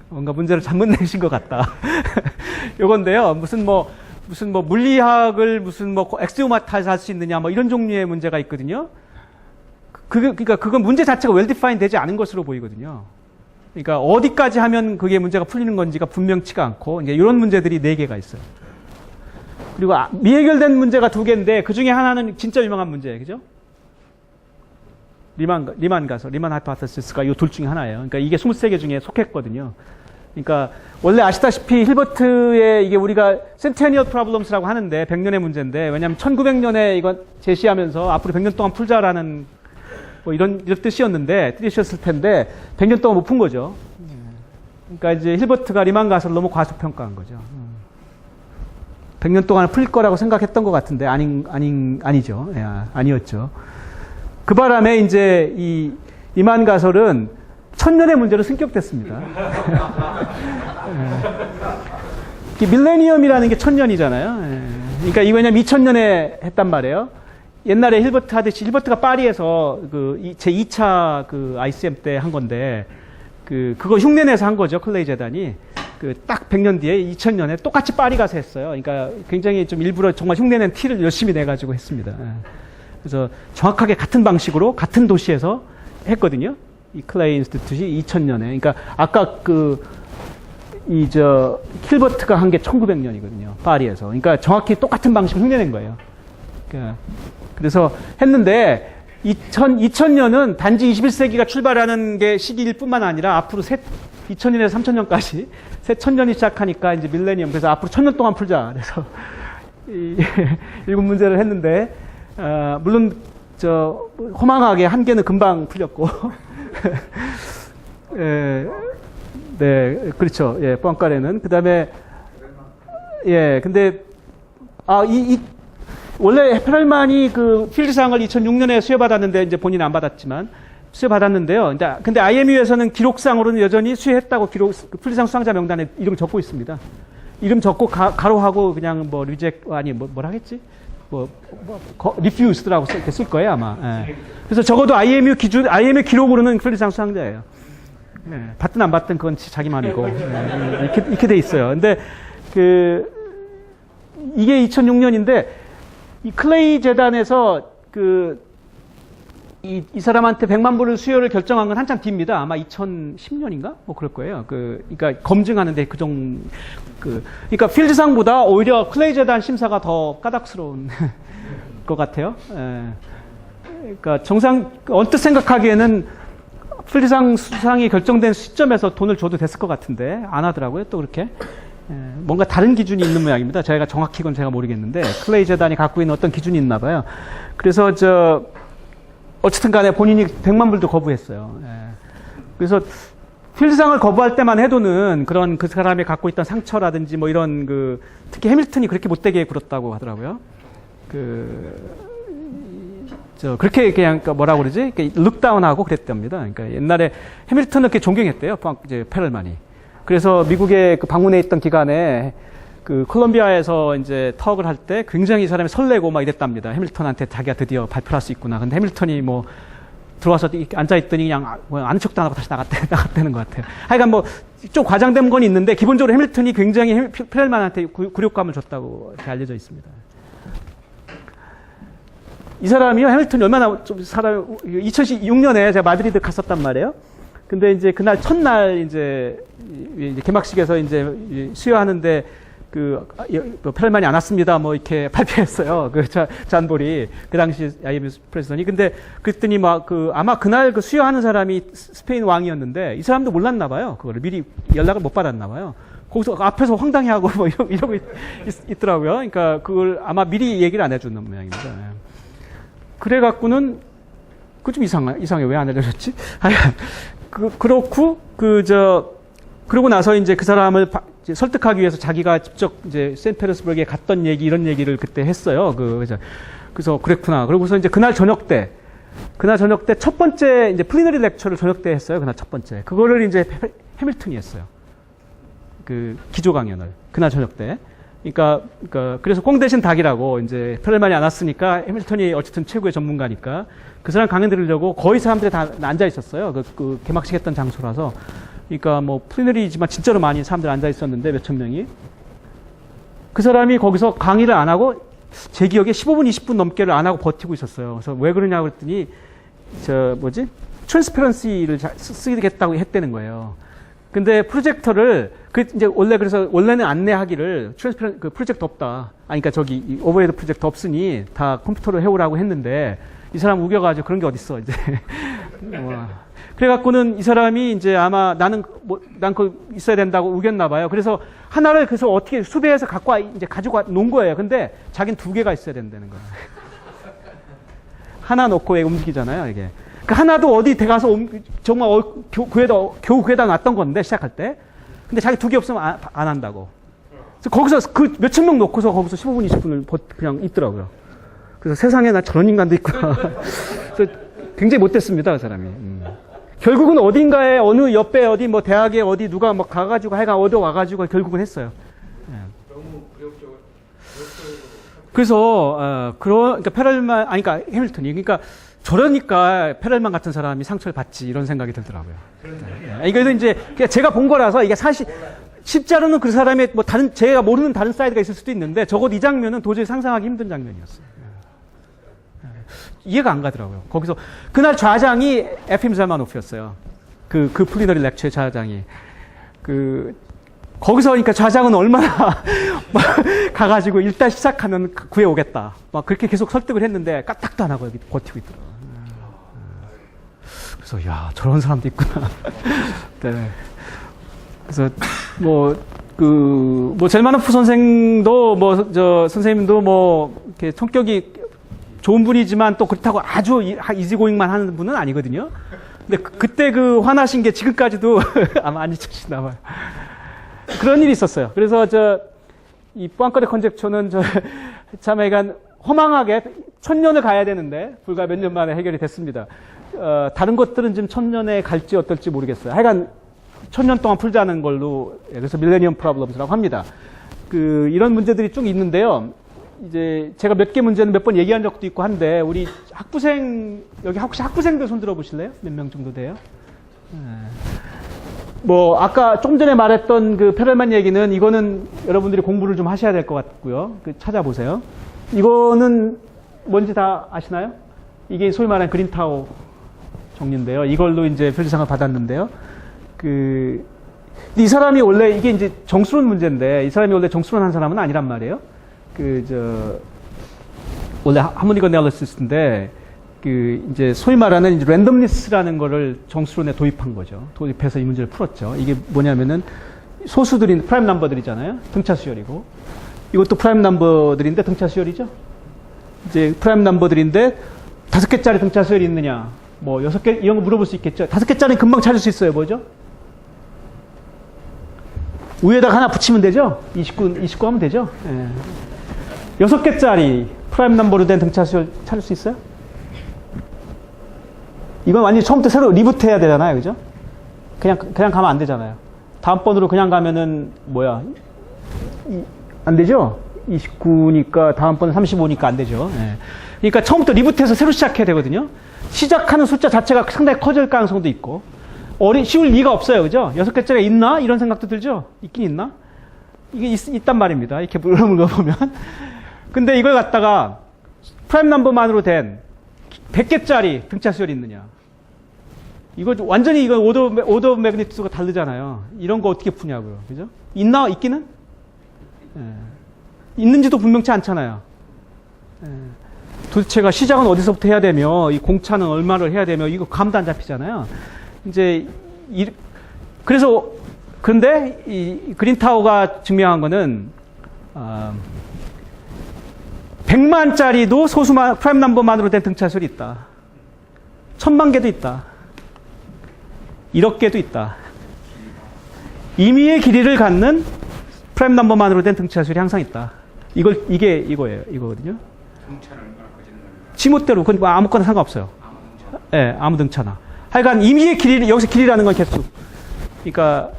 뭔가 문제를 잘못 내신 것 같다. 요건데요. 무슨 물리학을 엑시오마타에서 할 수 있느냐, 이런 종류의 문제가 있거든요. 그러니까 그건 문제 자체가 well defined 되지 않은 것으로 보이거든요. 그러니까 어디까지 하면 그게 문제가 풀리는 건지가 분명치가 않고, 이제 이런 문제들이 4개가 있어요. 그리고 미해결된 문제가 2개인데, 그 중에 하나는 진짜 유명한 문제예요. 그죠? 리만 하이포테시스가 이 둘 중에 하나예요. 그러니까 이게 23개 중에 속했거든요. 그러니까 원래 아시다시피 힐버트의 이게 우리가 센테니얼 프로블럼스라고 하는데 100년의 문제인데, 왜냐하면 1900년에 이거 제시하면서 앞으로 100년 동안 풀자라는 이런 뜻이었을 텐데 100년 동안 못 푼 거죠. 그러니까 이제 힐버트가 리만 가설을 너무 과소평가한 거죠. 100년 동안 풀릴 거라고 생각했던 것 같은데 아니죠. 아니었죠. 그 바람에 이제 리만 가설은 1000년의 문제로 승격됐습니다. 밀레니엄이라는 게 1000년이잖아요. 그러니까 이거 왜냐면 2000년에 했단 말이에요. 옛날에 힐버트 하듯이, 힐버트가 파리에서 제 2차 ICM 때 한 건데, 그거 흉내내서 한 거죠, 클레이 재단이. 딱 100년 뒤에 2000년에 똑같이 파리 가서 했어요. 그러니까 굉장히 좀 일부러 정말 흉내낸 티를 열심히 내가지고 했습니다. 그래서 정확하게 같은 방식으로 같은 도시에서 했거든요. 이 클레이 인스티튜트이 2000년에. 그러니까 아까 힐버트가 한 게 1900년이거든요. 파리에서. 그러니까 정확히 똑같은 방식으로 흉내낸 거예요. 그래서 했는데 2000년은 단지 21세기가 출발하는 게 시기일 뿐만 아니라 앞으로 2000년에서 3000년까지 새 1000년이 시작하니까 이제 밀레니엄. 그래서 앞으로 1000년 동안 풀자. 그래서 일곱 문제를 했는데, 물론 허망하게 한 개는 금방 풀렸고. 네, 그렇죠. 예, 뻥까레는. 그 다음에, 예, 근데, 원래 페럴만이 필드상을 2006년에 수여받았는데, 이제 본인은 안 받았지만, 수여받았는데요. 근데 IMU에서는 기록상으로는 여전히 수여했다고 필드상 수상자 명단에 이름 적고 있습니다. 이름 적고 가로하고 그냥 뭐라 하겠지? 리퓨스드라고 이렇게 쓸 거예요, 아마. 예. 그래서 적어도 IMU 기록으로는 필드상 수상자예요. 예. 받든 안 받든 그건 자기 마음이고. 예. 이렇게 돼 있어요. 근데 이게 2006년인데, 이 클레이 재단에서 이 사람한테 100만 불을 수여를 결정한 건 한참 뒤입니다. 아마 2010년인가? 그럴 거예요. 그러니까 검증하는데 그러니까 필드상보다 오히려 클레이 재단 심사가 더 까닭스러운 것 같아요. 예. 그러니까 언뜻 생각하기에는 필드상 수상이 결정된 시점에서 돈을 줘도 됐을 것 같은데 안 하더라고요. 또 그렇게. 뭔가 다른 기준이 있는 모양입니다. 제가 정확히 그건 제가 모르겠는데 클레이 재단이 갖고 있는 어떤 기준이 있나 봐요. 그래서 어쨌든 간에 본인이 100만 불도 거부했어요. 예. 그래서 필드상을 거부할 때만 해도는 그런 그 사람이 갖고 있던 상처라든지 이런 특히 해밀턴이 그렇게 못되게 굴었다고 하더라고요. 그렇게 그냥 뭐라고 그러지? 룩다운하고 그랬답니다. 그러니까 옛날에 해밀턴을 그렇게 존경했대요. 이제 페럴만이. 그래서 미국에 방문해 있던 기간에 콜롬비아에서 이제 턱을 할 때 굉장히 이 사람이 설레고 이랬답니다. 해밀턴한테 자기가 드디어 발표할 수 있구나. 근데 해밀턴이 들어와서 이렇게 앉아있더니 그냥 아는 척도 안 하고 다시 나갔다는 것 같아요. 하여간 좀 과장된 건 있는데 기본적으로 해밀턴이 굉장히 페럴만한테 굴욕감을 줬다고 이렇게 알려져 있습니다. 이 사람이요, 해밀턴이 얼마나 2006년에 제가 마드리드 갔었단 말이에요. 근데 이제 그날 첫날 이제 개막식에서 이제 수여하는데 페럴만이 안 왔습니다. 이렇게 발표했어요. 잔볼이. 그 당시 IMF 프레지던이. 근데 그랬더니 아마 그날 수여하는 사람이 스페인 왕이었는데 이 사람도 몰랐나 봐요. 그거를 미리 연락을 못 받았나 봐요. 거기서 앞에서 황당해하고 이러고 있더라고요. 그러니까 그걸 아마 미리 얘기를 안 해주는 모양입니다. 그래갖고는 좀 이상해. 왜 안 알려줬지? 그렇고 그러고 나서 이제 그 사람을 이제 설득하기 위해서 자기가 직접 이제 세인트페터스버그에 갔던 얘기, 이런 얘기를 그때 했어요. 그래서 그랬구나. 그러고서 이제 그날 저녁 때 첫 번째 이제 플리너리 렉처를 저녁 때 했어요. 그날 첫 번째. 그거를 이제 해밀턴이 했어요. 그 기조 강연을. 그날 저녁 때. 그러니까 그래서 꽁 대신 닭이라고 이제 페럴만이 안 왔으니까 해밀턴이 어쨌든 최고의 전문가니까 그 사람 강연 들으려고 거의 사람들이 다 앉아 있었어요. 그 개막식 했던 장소라서. 그러니까 뭐 플리너리지만 진짜로 많이 사람들 앉아 있었는데 몇천 명이. 그 사람이 거기서 강의를 안 하고 제 기억에 15분, 20분 넘게를 안 하고 버티고 있었어요. 그래서 왜 그러냐고 그랬더니 트랜스페런시를 쓰겠다고 했다는 거예요. 근데 프로젝터를 이제 원래는 안내하기를 그 프로젝터 없다. 그러니까 저기 오버헤드 프로젝터 없으니 다 컴퓨터로 해오라고 했는데 이 사람 우겨가지고 그런 게 어딨어 이제. 그래갖고는 이 사람이 이제 아마 난 그거 있어야 된다고 우겼나 봐요. 그래서 하나를 그래서 어떻게 수배해서 가지고 놓은 거예요. 근데 자기는 두 개가 있어야 된다는 거예요. 하나 놓고 움직이잖아요, 이게. 그 하나도 어디 가서 정말 겨우 구해다 놨던 건데, 시작할 때. 근데 자기 두 개 없으면 안 한다고. 그래서 거기서 그 몇천 명 놓고서 거기서 15분, 20분을 그냥 있더라고요. 그래서 세상에 나 저런 인간도 있구나. 그래서 굉장히 못됐습니다, 그 사람이. 결국은 어딘가에 어느 옆에 어디 뭐 대학에 어디 누가 뭐 가가지고 하여간 얻어와가지고 결국은 했어요. 너무 굴욕적으로. 그래서, 그러니까 그러니까 해밀턴이. 그러니까 저러니까 페럴만 같은 사람이 상처를 받지 이런 생각이 들더라고요. 이거 이제 제가 본 거라서 이게 사실 실제로는 그 사람의 뭐 제가 모르는 다른 사이드가 있을 수도 있는데 적어도 이 장면은 도저히 상상하기 힘든 장면이었어요. 이해가 안 가더라고요. 거기서 그날 좌장이 에프임 잘마노프였어요. 그 플리너리 렉처의 좌장이. 거기서 그러니까 좌장은 얼마나 가가지고 일단 시작하면 구해오겠다. 막 그렇게 계속 설득을 했는데 까딱도 안 하고 여기 버티고 있더라고요. 그래서 야 저런 사람도 있구나. 네. 그래서 젤마노프 선생도 선생님도 이렇게 성격이 좋은 분이지만 또 그렇다고 아주 이지고잉만 하는 분은 아니거든요. 근데 그때 화나신 게 지금까지도 아마 안 잊혀지나 봐요. 그런 일이 있었어요. 그래서 이 포앙카레 컨젝처는 참 약간 허망하게 1000년을 가야 되는데 불과 몇 년 만에 해결이 됐습니다. 다른 것들은 지금 1000년에 갈지 어떨지 모르겠어요. 하여간 1000년 동안 풀자는 걸로, 그래서 밀레니엄 프로블럼스라고 합니다. 이런 문제들이 쭉 있는데요. 이제 제가 몇 개 문제는 몇 번 얘기한 적도 있고 한데 우리 여기 혹시 학부생들 손 들어 보실래요? 몇 명 정도 돼요? 아까 조금 전에 말했던 페럴만 얘기는 이거는 여러분들이 공부를 좀 하셔야 될 것 같고요. 찾아보세요. 이거는 뭔지 다 아시나요? 이게 소위 말하는 그린타워 정리인데요. 이걸로 이제 필리상을 받았는데요. 이 사람이 원래 이게 이제 정수론 문제인데 이 사람이 원래 정수론 한 사람은 아니란 말이에요. 원래 하모닉 어널리시스인데 이제 소위 말하는 이제 랜덤리스라는 거를 정수론에 도입한 거죠. 도입해서 이 문제를 풀었죠. 이게 뭐냐면은 소수들인 프라임 넘버들이잖아요. 등차 수열이고 이것도 프라임 넘버들인데 등차 수열이죠. 이제 프라임 넘버들인데 5개짜리 등차 수열이 있느냐, 6개 이런 거 물어볼 수 있겠죠. 5개짜리는 금방 찾을 수 있어요. 뭐죠? 위에다가 하나 붙이면 되죠. 29 하면 되죠. 6개짜리 프라임 넘버로 된 등차 수열 찾을 수 있어요? 이건 완전히 처음부터 새로 리부트 해야 되잖아요. 그죠? 그냥 가면 안 되잖아요. 다음번으로 그냥 가면은, 안 되죠? 29니까, 다음번은 35니까 안 되죠. 그러니까 처음부터 리부트해서 새로 시작해야 되거든요. 시작하는 숫자 자체가 상당히 커질 가능성도 있고, 쉬울 리가 없어요. 그죠? 6개짜리가 있나? 이런 생각도 들죠? 있긴 있나? 이게 있단 말입니다. 이렇게 물어보면. 근데 이걸 갖다가 프라임 넘버만으로 된 100개짜리 등차 수열이 있느냐. 이거 완전히 오더 매그니튜드가 다르잖아요. 이런 거 어떻게 푸냐고요. 그죠? 있나? 있기는? 있는지도 분명치 않잖아요. 도대체가 시작은 어디서부터 해야 되며, 이 공차는 얼마를 해야 되며, 이거 감도 안 잡히잖아요. 이제, 그런데 이 그린타워가 증명한 거는, 100만짜리도 프라임 넘버만으로 된 등차수열이 있다. 1000만 개도 있다. 1억 개도 있다. 임의의 길이를 갖는 프라임 넘버만으로 된 등차수열이 항상 있다. 이게 이거거든요. 등차는 얼마나 커지는 겁니까? 지멋대로 그건 뭐 아무거나 상관없어요. 아무 등차. 예, 아무 등차나. 하여간 임의의 길이 여기서 길이라는 건 개수. 그러니까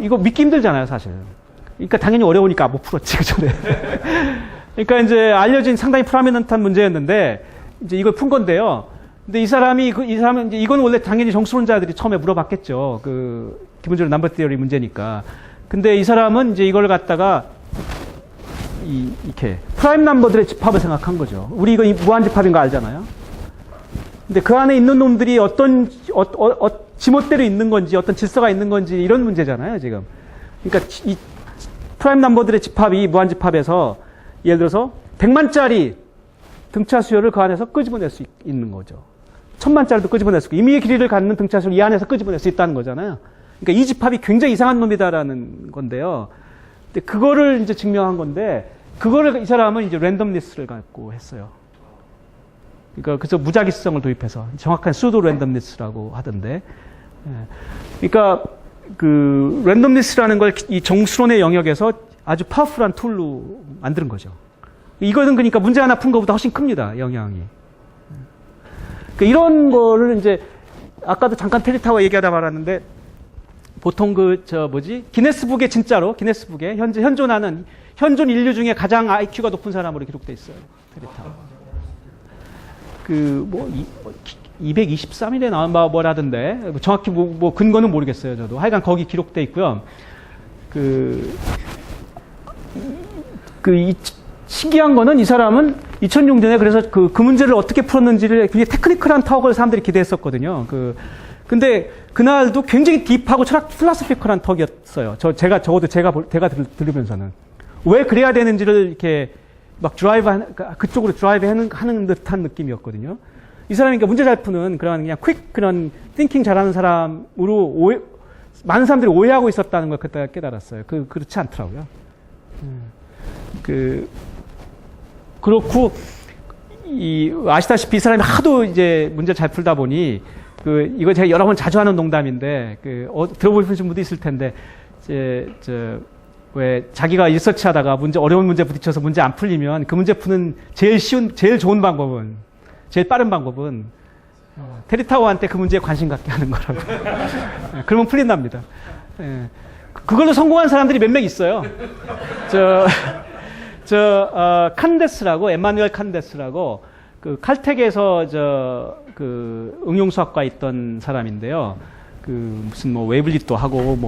이거 믿기 힘들잖아요, 사실. 그러니까 당연히 어려우니까 못 풀었지 그 전에. 그러니까 이제 알려진 상당히 프라미넌트한 문제였는데 이제 이걸 푼 건데요. 근데 이 사람은 이제 이건 원래 당연히 정수론자들이 처음에 물어봤겠죠. 그 기본적으로 넘버 티어리 문제니까. 근데 이 사람은 이제 이걸 갖다가 이렇게 프라임 넘버들의 집합을 생각한 거죠. 우리 이거 무한 집합인 거 알잖아요. 근데 그 안에 있는 놈들이 어떤 지멋대로 있는 건지 어떤 질서가 있는 건지 이런 문제잖아요, 지금. 그러니까 이 프라임 넘버들의 집합이 무한 집합에서 예를 들어서 100만짜리 등차 수열을 그 안에서 끄집어낼 수 있는 거죠. 1000만짜리도 끄집어낼 수 있고 임의의 길이를 갖는 등차 수열을 이 안에서 끄집어낼 수 있다는 거잖아요. 그러니까 이 집합이 굉장히 이상한 놈이다라는 건데요. 근데 그거를 이제 증명한 건데 그거를 이 사람은 이제 랜덤리스를 갖고 했어요. 그러니까 그래서 무작위성을 도입해서 정확한 수도 랜덤리스라고 하던데. 그러니까 그 랜덤리스라는 걸 이 정수론의 영역에서 아주 파워풀한 툴로 만드는 거죠. 이거는 그러니까 문제 하나 푼 것보다 훨씬 큽니다, 영향이. 그러니까 이런 거를 이제 아까도 잠깐 테리타워 얘기하다 말았는데 보통 기네스북에 진짜로 기네스북에 현존 인류 중에 가장 IQ가 높은 사람으로 기록돼 있어요. 테리타워. 223일에 나온 뭐라던데 정확히 뭐 근거는 모르겠어요, 저도. 하여간 거기 기록돼 있고요. 신기한 거는 이 사람은 2006년에 그래서 그 문제를 어떻게 풀었는지를 굉장히 테크니컬한 턱을 사람들이 기대했었거든요. 근데 그날도 굉장히 딥하고 필라소피컬한 턱이었어요. 제가 들으면서는. 왜 그래야 되는지를 이렇게 막 그쪽으로 드라이브 하는 듯한 느낌이었거든요. 이 사람이 그러니까 문제 잘 푸는 그런 그런 띵킹 잘하는 사람으로 많은 사람들이 오해하고 있었다는 걸 그때 깨달았어요. 그렇지 않더라고요. 그렇고, 아시다시피 이 사람이 하도 이제 문제 잘 풀다 보니, 이거 제가 여러 번 자주 하는 농담인데, 들어보신 분도 있을 텐데, 왜 자기가 리서치 하다가 어려운 문제 부딪혀서 문제 안 풀리면 그 문제 푸는 제일 좋은 방법은, 제일 빠른 방법은, 테리타워한테 그 문제에 관심 갖게 하는 거라고. 그러면 풀린답니다. 그걸로 성공한 사람들이 몇 명 있어요. 칸데스라고, 에마누엘 칸데스라고, 칼텍에서 응용수학과 있던 사람인데요. 무슨 웨이블릿도 하고,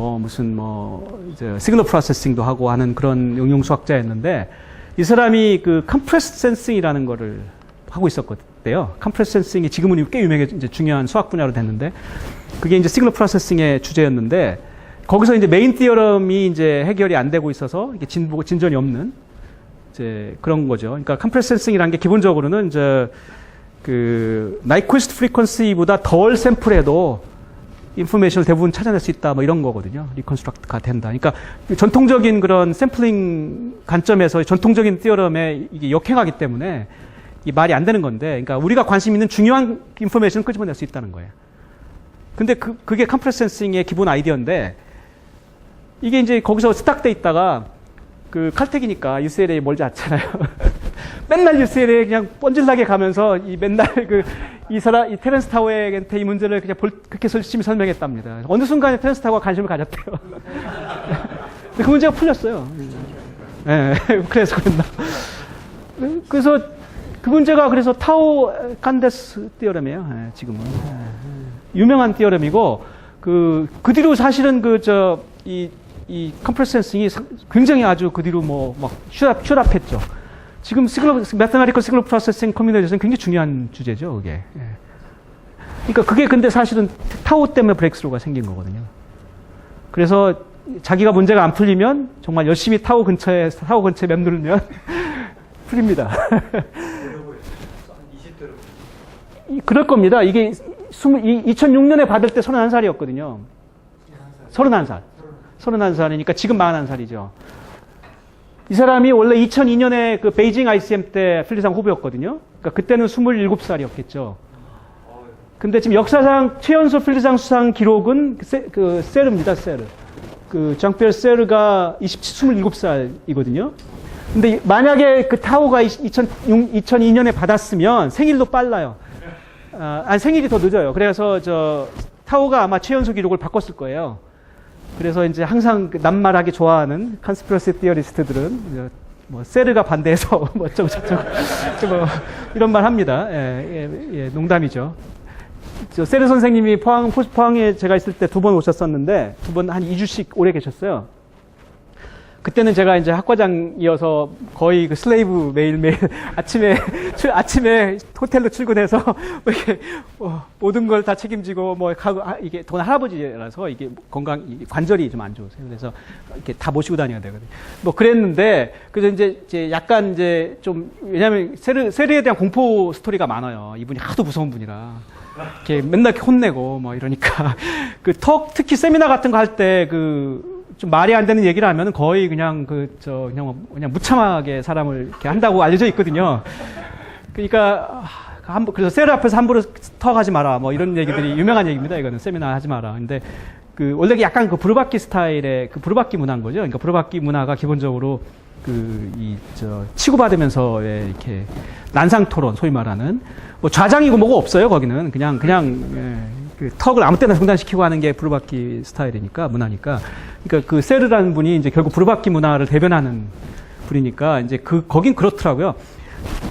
시그널 프로세싱도 하고 하는 그런 응용수학자였는데, 이 사람이 컴프레스 센싱이라는 거를 하고 있었거든요. 컴프레스 센싱이 지금은 꽤 이제 중요한 수학 분야로 됐는데, 그게 이제 시그널 프로세싱의 주제였는데, 거기서 이제 메인 티어럼이 이제 해결이 안 되고 있어서 이게 진전이 없는 이제 그런 거죠. 그러니까 컴프레스 센싱이라는 게 기본적으로는 나이퀘스트 프리퀀시보다 덜 샘플해도 인포메이션을 대부분 찾아낼 수 있다, 뭐 이런 거거든요. 리컨스트럭트가 된다. 그러니까 전통적인 그런 샘플링 관점에서 전통적인 티어럼에 이게 역행하기 때문에 이 말이 안 되는 건데, 그러니까 우리가 관심 있는 중요한 인포메이션을 끄집어낼 수 있다는 거예요. 근데 그게 컴프레스 센싱의 기본 아이디어인데, 이게 이제 거기서 스탁돼 있다가 칼텍이니까 UCLA 멀지 않잖아요. 맨날 UCLA에 그냥 뻔질나게 가면서 맨날 이 테렌스 타워한테 이 문제를 그냥 그렇게 열심히 설명했답니다. 어느 순간에 테렌스 타워가 관심을 가졌대요. 근데 그 문제가 풀렸어요. 네, 그래서 그랬나. 그래서 그 문제가 그래서 타오 칸데스 티어럼이에요. 네, 지금은. 유명한 티어럼이고, 그 뒤로 사실은 이 컴프레스 센싱이 굉장히 아주 그 뒤로 슈랍했죠. 지금 매스메티컬 시그널 프로세싱 커뮤니케이션은 굉장히 중요한 주제죠, 그게. 그러니까 그게 근데 사실은 타오 때문에 브레이크스루가 생긴 거거든요. 그래서 자기가 문제가 안 풀리면 정말 열심히 타오 근처에 맴돌면 풀립니다. 그럴 겁니다. 이게 2006년에 받을 때 31살이었거든요. 31살. 31살이니까 지금 41살이죠. 이 사람이 원래 2002년에 베이징 ICM 때 필리상 후보였거든요. 그러니까 그때는 27살이었겠죠. 근데 지금 역사상 최연소 필드상 수상 기록은 세르입니다, 세르. 장피에르 세르가 27살이거든요. 근데 만약에 그 타오가 2002년에 받았으면 생일도 빨라요. 생일이 더 늦어요. 그래서 타오가 아마 최연소 기록을 바꿨을 거예요. 그래서 이제 항상 낱말하기 좋아하는 컨스피러시 티어리스트들은 뭐 세르가 반대해서 뭐 이런 말 합니다. 농담이죠. 세르 선생님이 포항에 제가 있을 때 2번 오셨었는데 2번 한 2주씩 오래 계셨어요. 그때는 제가 이제 학과장이어서 거의 그 슬레이브 매일매일 아침에 호텔로 출근해서 이렇게 모든 걸 다 책임지고 이게 돈 할아버지라서 이게 관절이 좀 안 좋으세요. 그래서 이렇게 다 모시고 다녀야 되거든요. 그랬는데 그래서 이제 약간 이제 좀 왜냐하면 세르에 대한 공포 스토리가 많아요. 이분이 하도 무서운 분이라. 이렇게 맨날 이렇게 혼내고 이러니까 특히 세미나 같은 거 할 때 좀 말이 안 되는 얘기를 하면 거의 그냥 무참하게 사람을 이렇게 한다고 알려져 있거든요. 그러니까 그래서 세르 앞에서 함부로 턱하지 마라 이런 얘기들이 유명한 얘기입니다. 이거는 세미나 하지 마라. 근데 원래 약간 부르바키 스타일의 부르바키 문화인 거죠. 그러니까 부르바키 문화가 기본적으로 치고받으면서 이렇게 난상 토론 소위 말하는 좌장이고 뭐고 없어요. 거기는 그냥 턱을 아무 때나 중단시키고 하는 게 부르바키 스타일이니까 문화니까. 그러니까 세르라는 분이 이제 결국 부르바키 문화를 대변하는 분이니까 이제 거긴 그렇더라고요.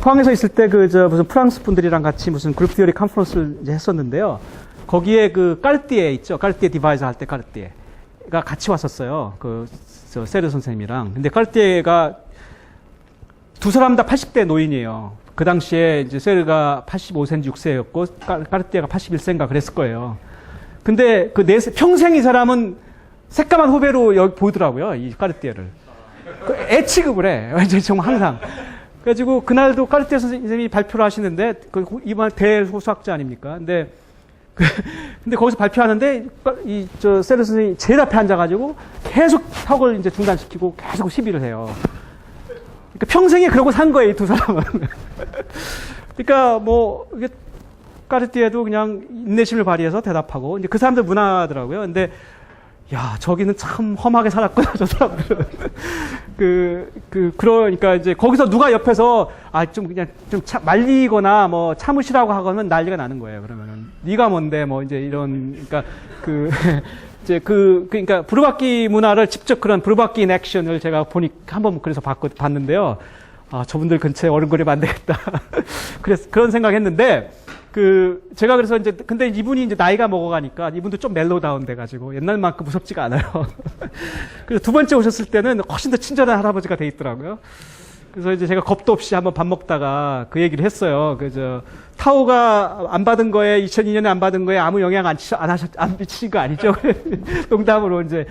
포항에서 있을 때 무슨 프랑스 분들이랑 같이 무슨 그룹 티어리 컨퍼런스를 이제 했었는데요. 거기에 까르띠에 있죠. 까르띠에 디바이저 할 때 까르띠에가 같이 왔었어요. 세르 선생님이랑. 근데 까르띠에가 두 사람 다 80대 노인이에요. 그 당시에 이제 세르가 85세인지 6세였고 까르띠에가 81세인가 그랬을 거예요. 근데 평생 이 사람은 새까만 후배로 여기 보이더라고요. 이 까르띠에를. 애 취급을 해. 정말 항상. 그래가지고 그날도 까르띠에 선생님이 발표를 하시는데 이번 대소수학자 아닙니까? 근데 거기서 발표하는데 세르 선생님이 제일 앞에 앉아가지고 계속 턱을 이제 중단시키고 계속 시비를 해요. 그러니까 평생에 그러고 산 거예요, 이 두 사람은. 그러니까 이게 까르띠에도 그냥 인내심을 발휘해서 대답하고 이제 그 사람들 문화더라고요. 근데 야, 저기는 참 험하게 살았구나, 저 사람들은. 그러니까 이제 거기서 누가 옆에서 말리거나 참으시라고 하고는 난리가 나는 거예요, 그러면은. 네가 뭔데, 이제 이런, 그러니까 부르바키 문화를 직접 그런 부르바키 인 액션을 제가 한번 그래서 봤는데요. 저분들 근처에 어른거리면 안 되겠다. 그런 생각 했는데, 제가 그래서 근데 이분이 이제 나이가 먹어가니까 이분도 좀 멜로다운 돼가지고 옛날만큼 무섭지가 않아요. 그래서 두 번째 오셨을 때는 훨씬 더 친절한 할아버지가 돼 있더라고요. 그래서 이제 제가 겁도 없이 한번 밥 먹다가 그 얘기를 했어요. 타오가 안 받은 거에, 2002년에 안 받은 거에 아무 영향 안 미치신 거 아니죠? 농담으로 이제,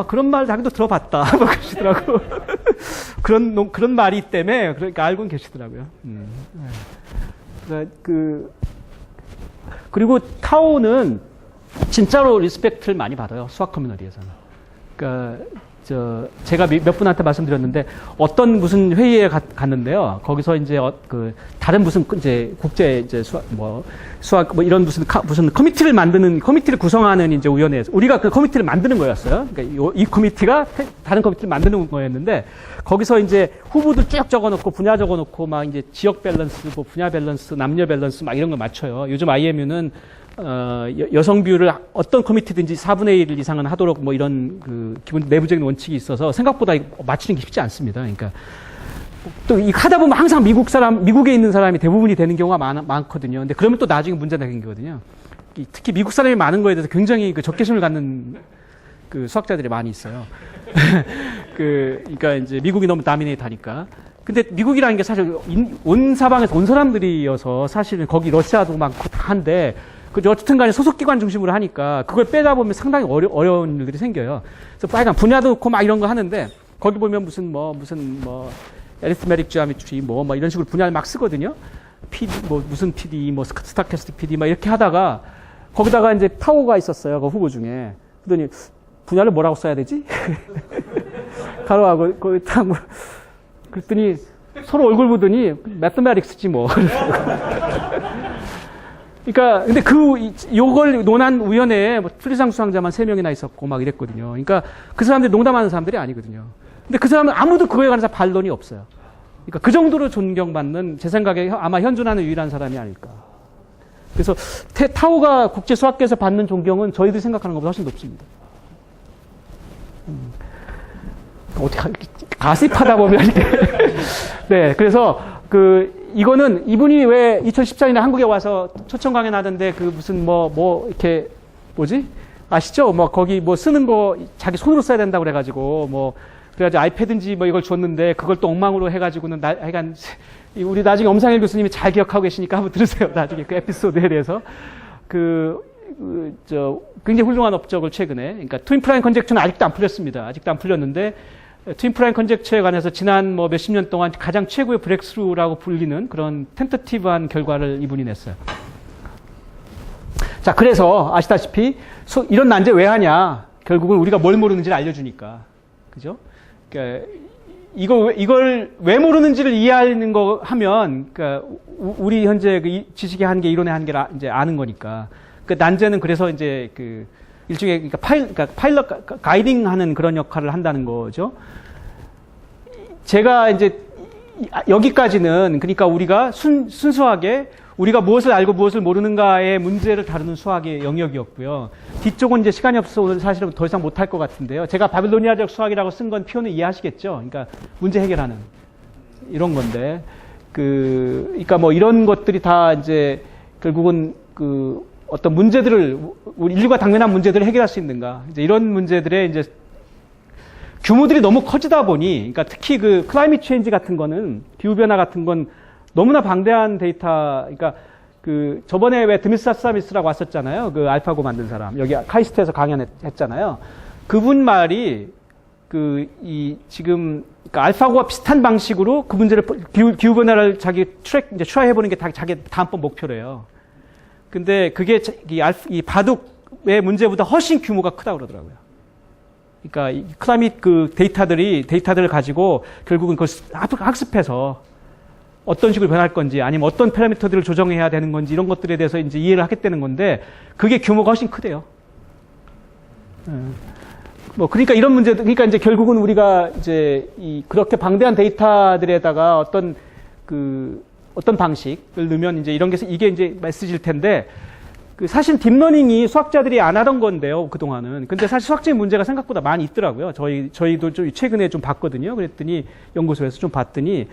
그런 말 자기도 들어봤다. 그러시더라고. 그런 말이 때문에, 그러니까 알고는 계시더라고요. 그리고 타오는 진짜로 리스펙트를 많이 받아요. 수학 커뮤니티에서는. 그러니까 제가 몇 분한테 말씀드렸는데 어떤 무슨 회의에 갔는데요. 거기서 이제 다른 무슨 이제 국제 이제 수학 이런 무슨 커미티를 구성하는 이제 위원회에서 우리가 그 커미티를 만드는 거였어요. 그러니까 이 커미티가 다른 커미티를 만드는 거였는데 거기서 이제 후보들 쭉 적어놓고 분야 적어놓고 막 이제 지역 밸런스, 분야 밸런스, 남녀 밸런스 막 이런 걸 맞춰요. 요즘 IMU는 여성 비율을 어떤 커미티든지 4분의 1 이상은 하도록 이런 기본 내부적인 원칙이 있어서 생각보다 맞추는 게 쉽지 않습니다. 그러니까 또 하다 보면 항상 미국에 있는 사람이 대부분이 되는 경우가 많거든요. 근데 그러면 또 나중에 문제가 생기거든요. 특히 미국 사람이 많은 거에 대해서 굉장히 적개심을 갖는 수학자들이 많이 있어요. 그러니까 이제 미국이 너무 다미네이트 하니까. 근데 미국이라는 게 사실 온 사방에서 온 사람들이어서 사실은 거기 러시아도 많고 다 한데 어쨌든 간에 소속기관 중심으로 하니까 그걸 빼다 보면 상당히 어려운 일들이 생겨요. 그래서 빨간 분야도 넣고 막 이런 거 하는데 거기 보면 무슨 arithmetic geometry 이런 식으로 분야를 막 쓰거든요. PD, 무슨 PD, 스타캐스틱 PD 이렇게 하다가 거기다가 이제 타오가 있었어요. 그 후보 중에. 그러더니 분야를 뭐라고 써야 되지? 가로하고 거기 딱 그랬더니 서로 얼굴 보더니 mathematics지 뭐. 그러니까 근데 요걸 논한 위원회에 뭐 플리상 수상자만 3명이나 있었고 막 이랬거든요. 그러니까 그 사람들이 농담하는 사람들이 아니거든요. 근데 그 사람은 아무도 그거에 관해서 반론이 없어요. 그러니까 그 정도로 존경받는 제 생각에 아마 현존하는 유일한 사람이 아닐까. 그래서 타오가 국제 수학계에서 받는 존경은 저희들이 생각하는 것보다 훨씬 높습니다. 어떻게 가십하다 보면 네, 그래서 이거는 이분이 왜 2014년에 한국에 와서 초청 강연하던데 무슨 이렇게 뭐지 아시죠? 거기 쓰는 거 자기 손으로 써야 된다고 그래가지고 그래가지고 아이패드인지 이걸 줬는데 그걸 또 엉망으로 해가지고는 하여간 우리 나중에 엄상일 교수님이 잘 기억하고 계시니까 한번 들으세요. 나중에 그 에피소드에 대해서 굉장히 훌륭한 업적을 최근에 그러니까 트윈 프라임 컨젝처는 아직도 안 풀렸습니다. 아직도 안 풀렸는데 트윈 프라임 컨젝처에 관해서 지난 몇십 년 동안 가장 최고의 브렉스루라고 불리는 그런 텐터티브한 결과를 이분이 냈어요. 자, 그래서 아시다시피 이런 난제 왜 하냐? 결국은 우리가 뭘 모르는지를 알려주니까, 그죠? 그러니까 이걸 왜 모르는지를 이해하는 거 하면, 그러니까 우리 현재 지식의 한계, 이론의 한계를 이제 아는 거니까. 그 난제는 그래서 이제 일종의 그러니까 파일럿 가이딩하는 그런 역할을 한다는 거죠. 제가 이제 여기까지는 그러니까 우리가 순수하게 우리가 무엇을 알고 무엇을 모르는가의 문제를 다루는 수학의 영역이었고요. 뒤쪽은 이제 시간이 없어서 사실은 더 이상 못할 것 같은데요. 제가 바빌로니아적 수학이라고 쓴 건 표현을 이해하시겠죠. 그러니까 문제 해결하는 이런 건데, 그러니까 이런 것들이 다 이제 결국은 어떤 문제들을 우리 인류가 당면한 문제들을 해결할 수 있는가? 이제 이런 문제들의 이제 규모들이 너무 커지다 보니, 그러니까 특히 클라이밋 체인지 같은 거는 기후 변화 같은 건 너무나 방대한 데이터, 그러니까 저번에 왜 드미스타스미스라고 왔었잖아요. 알파고 만든 사람. 여기 카이스트에서 강연했잖아요. 그분 말이 지금 그러니까 알파고와 비슷한 방식으로 그 문제를 기후 변화를 자기 이제 추하해보는 게 자기 다음번 목표래요. 근데 그게 이 바둑의 문제보다 훨씬 규모가 크다고 그러더라고요. 그러니까 이 클라이밋 데이터들을 가지고 결국은 그걸 학습해서 어떤 식으로 변할 건지 아니면 어떤 파라미터들을 조정해야 되는 건지 이런 것들에 대해서 이제 이해를 하겠다는 건데 그게 규모가 훨씬 크대요. 그러니까 이런 문제들, 그러니까 이제 결국은 우리가 이제 그렇게 방대한 데이터들에다가 어떤 방식을 넣으면 이제 이게 이제 메시지일 텐데 사실 딥러닝이 수학자들이 안 하던 건데요, 그동안은. 근데 사실 수학적인 문제가 생각보다 많이 있더라고요. 저희도 좀 최근에 좀 봤거든요. 그랬더니 연구소에서 좀 봤더니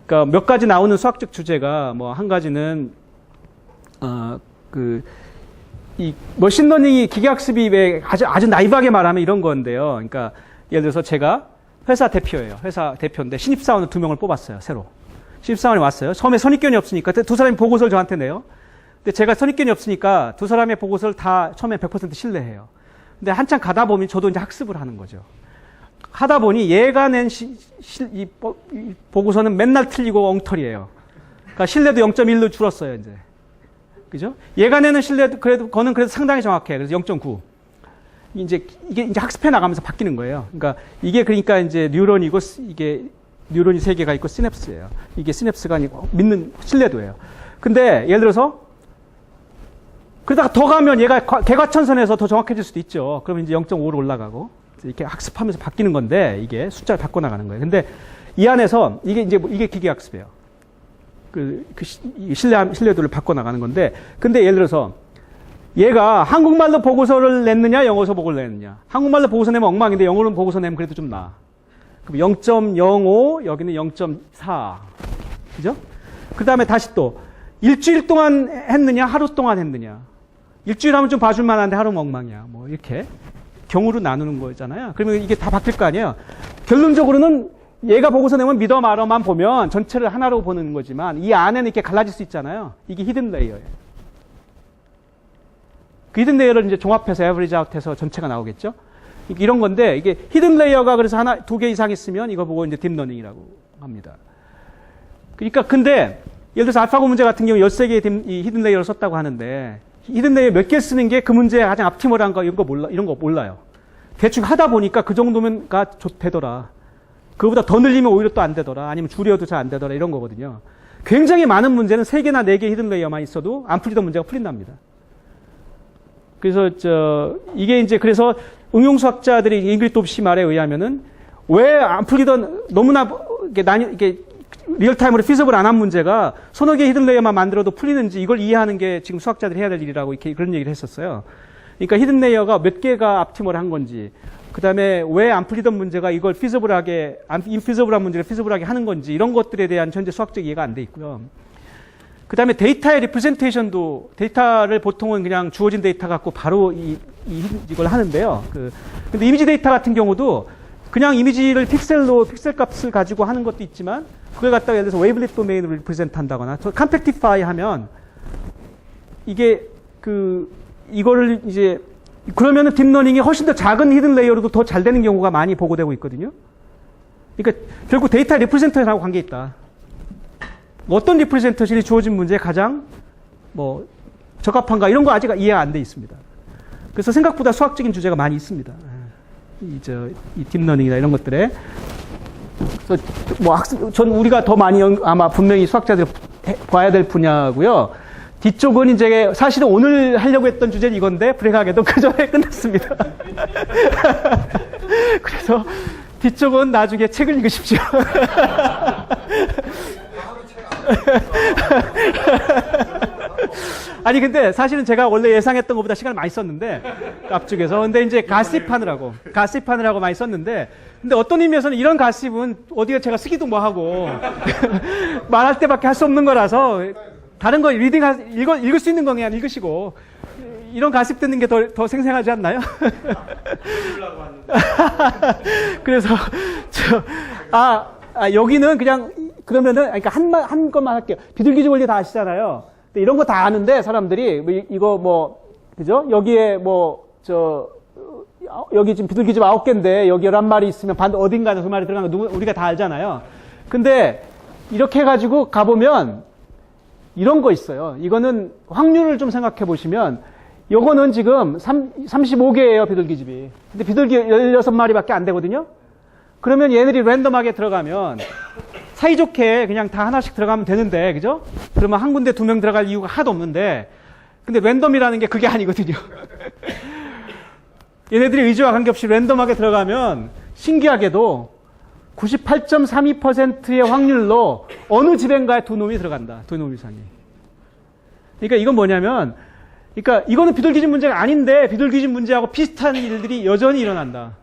그러니까 몇 가지 나오는 수학적 주제가 한 가지는 이 머신러닝이 기계학습이 왜 아주 나이브하게 말하면 이런 건데요. 그러니까 예를 들어서 제가 회사 대표예요. 회사 대표인데 신입사원을 2명을 뽑았어요. 새로. 신입사원이 왔어요. 처음에 선입견이 없으니까 두 사람이 보고서를 저한테 내요. 근데 제가 선입견이 없으니까 두 사람의 보고서를 다 처음에 100% 신뢰해요. 근데 한참 가다 보면 저도 이제 학습을 하는 거죠. 하다 보니 얘가 낸 이 보고서는 맨날 틀리고 엉터리예요. 그러니까 신뢰도 0.1로 줄었어요, 이제. 그죠? 얘가 내는 신뢰도 그거는 그래도 상당히 정확해. 그래서 0.9. 이게 이제 학습해 나가면서 바뀌는 거예요. 그러니까 이게 그러니까 이제 뉴런이고 이게 뉴런이 3개가 있고 시냅스예요. 이게 시냅스가 아니고 믿는 신뢰도예요. 근데 예를 들어서 그러다가 더 가면 얘가 개과천선에서 더 정확해질 수도 있죠. 그러면 이제 0.5로 올라가고 이렇게 학습하면서 바뀌는 건데 이게 숫자를 바꿔 나가는 거예요. 근데 이 안에서 이게 기계학습이에요. 신뢰도를 바꿔 나가는 건데, 근데 예를 들어서 얘가 한국말로 보고서를 냈느냐, 영어서 보고를 냈느냐. 한국말로 보고서 내면 엉망인데 영어로 보고서 내면 그래도 좀 나아. 그럼 0.05, 여기는 0.4. 그죠? 그 다음에 다시 또 일주일 동안 했느냐, 하루 동안 했느냐. 일주일 하면 좀 봐줄 만한데 하루는 엉망이야. 이렇게 경우로 나누는 거잖아요. 그러면 이게 다 바뀔 거 아니에요. 결론적으로는 얘가 보고서 내면 믿어 말어만 보면 전체를 하나로 보는 거지만 이 안에는 이렇게 갈라질 수 있잖아요. 이게 히든 레이어예요. 그 히든 레이어를 이제 종합해서 에버리지 아웃해서 전체가 나오겠죠. 이런 건데 이게 히든 레이어가 그래서 2개 이상 있으면 이거 보고 이제 딥러닝이라고 합니다. 그러니까 근데 예를 들어서 알파고 문제 같은 경우 13개의 이 히든 레이어를 썼다고 하는데 히든 레이어 몇 개 쓰는 게 그 문제에 가장 옵티멀한 거 이런 거 몰라요. 대충 하다 보니까 그 정도면가 되더라. 그거보다 더 늘리면 오히려 또 안 되더라. 아니면 줄여도 잘 안 되더라. 이런 거거든요. 굉장히 많은 문제는 3개나 4개 히든 레이어만 있어도 안 풀리던 문제가 풀린답니다. 그래서 이게 이제 그래서 응용수학자들이 잉그리드 옵시 말에 의하면은 왜 안 풀리던 너무나 이게 리얼타임으로 피저블 안 한 문제가 서너 개의 히든 레이어만 만들어도 풀리는지 이걸 이해하는 게 지금 수학자들이 해야 될 일이라고 이렇게 그런 얘기를 했었어요. 그러니까 히든 레이어가 몇 개가 앞티멀 한 건지, 그 다음에 왜 안 풀리던 문제가 이걸 인피저블한 문제를 피저블하게 하는 건지 이런 것들에 대한 현재 수학적 이해가 안 돼 있고요. 그 다음에 데이터의 리프레젠테이션도 데이터를 보통은 그냥 주어진 데이터 갖고 바로 이걸 하는데요. 근데 이미지 데이터 같은 경우도 그냥 이미지를 픽셀 값을 가지고 하는 것도 있지만 그걸 갖다가 예를 들어서 웨이블릿 도메인으로 리프레젠트 한다거나 컴팩티파이 하면 이게 이거를 이제 그러면은 딥러닝이 훨씬 더 작은 히든 레이어로도 더 잘 되는 경우가 많이 보고되고 있거든요. 그러니까 결국 데이터 리프레젠테이션하고 관계 있다. 어떤 리프레젠테이션이 주어진 문제에 가장 적합한가 이런 거 아직 이해가 안 돼 있습니다. 그래서 생각보다 수학적인 주제가 많이 있습니다. 이 딥러닝이나 이런 것들에. 그래서 전 우리가 더 많이 아마 분명히 수학자들이 봐야 될 분야고요. 뒤쪽은 이제 사실은 오늘 하려고 했던 주제는 이건데 불행하게도 그 전에 끝났습니다. 그래서 뒤쪽은 나중에 책을 읽으십시오. 아니 근데 사실은 제가 원래 예상했던 것보다 시간을 많이 썼는데 앞쪽에서 근데 이제 가십하느라고 많이 썼는데 근데 어떤 의미에서는 이런 가십은 어디가 제가 쓰기도 뭐하고 말할 때밖에 할 수 없는 거라서 다른 거 읽을 수 있는 거 그냥 읽으시고 이런 가십 듣는 게 더 생생하지 않나요? 그래서 여기는 그냥 그러면은 그러니까 한 것만 할게요. 비둘기집 원리 다 아시잖아요. 근데 이런 거 다 아는데 사람들이 이거 그죠? 여기에 여기 지금 비둘기집 9개인데 여기 11마리 있으면 어딘가에 2마리 들어가는 거 우리가 다 알잖아요. 근데 이렇게 해가지고 가보면 이런 거 있어요. 이거는 확률을 좀 생각해 보시면 요거는 지금 35개예요, 비둘기집이. 근데 비둘기 16마리밖에 안 되거든요. 그러면 얘네들이 랜덤하게 들어가면 사이좋게 그냥 다 하나씩 들어가면 되는데, 그죠? 그러면 한 군데 2명 들어갈 이유가 하나도 없는데, 근데 랜덤이라는 게 그게 아니거든요. 얘네들이 의지와 관계없이 랜덤하게 들어가면 신기하게도 98.32%의 확률로 어느 집엔가에 2놈이 들어간다. 2놈 이상이. 그러니까 이건 뭐냐면, 그러니까 이거는 비둘기집 문제가 아닌데 비둘기집 문제하고 비슷한 일들이 여전히 일어난다.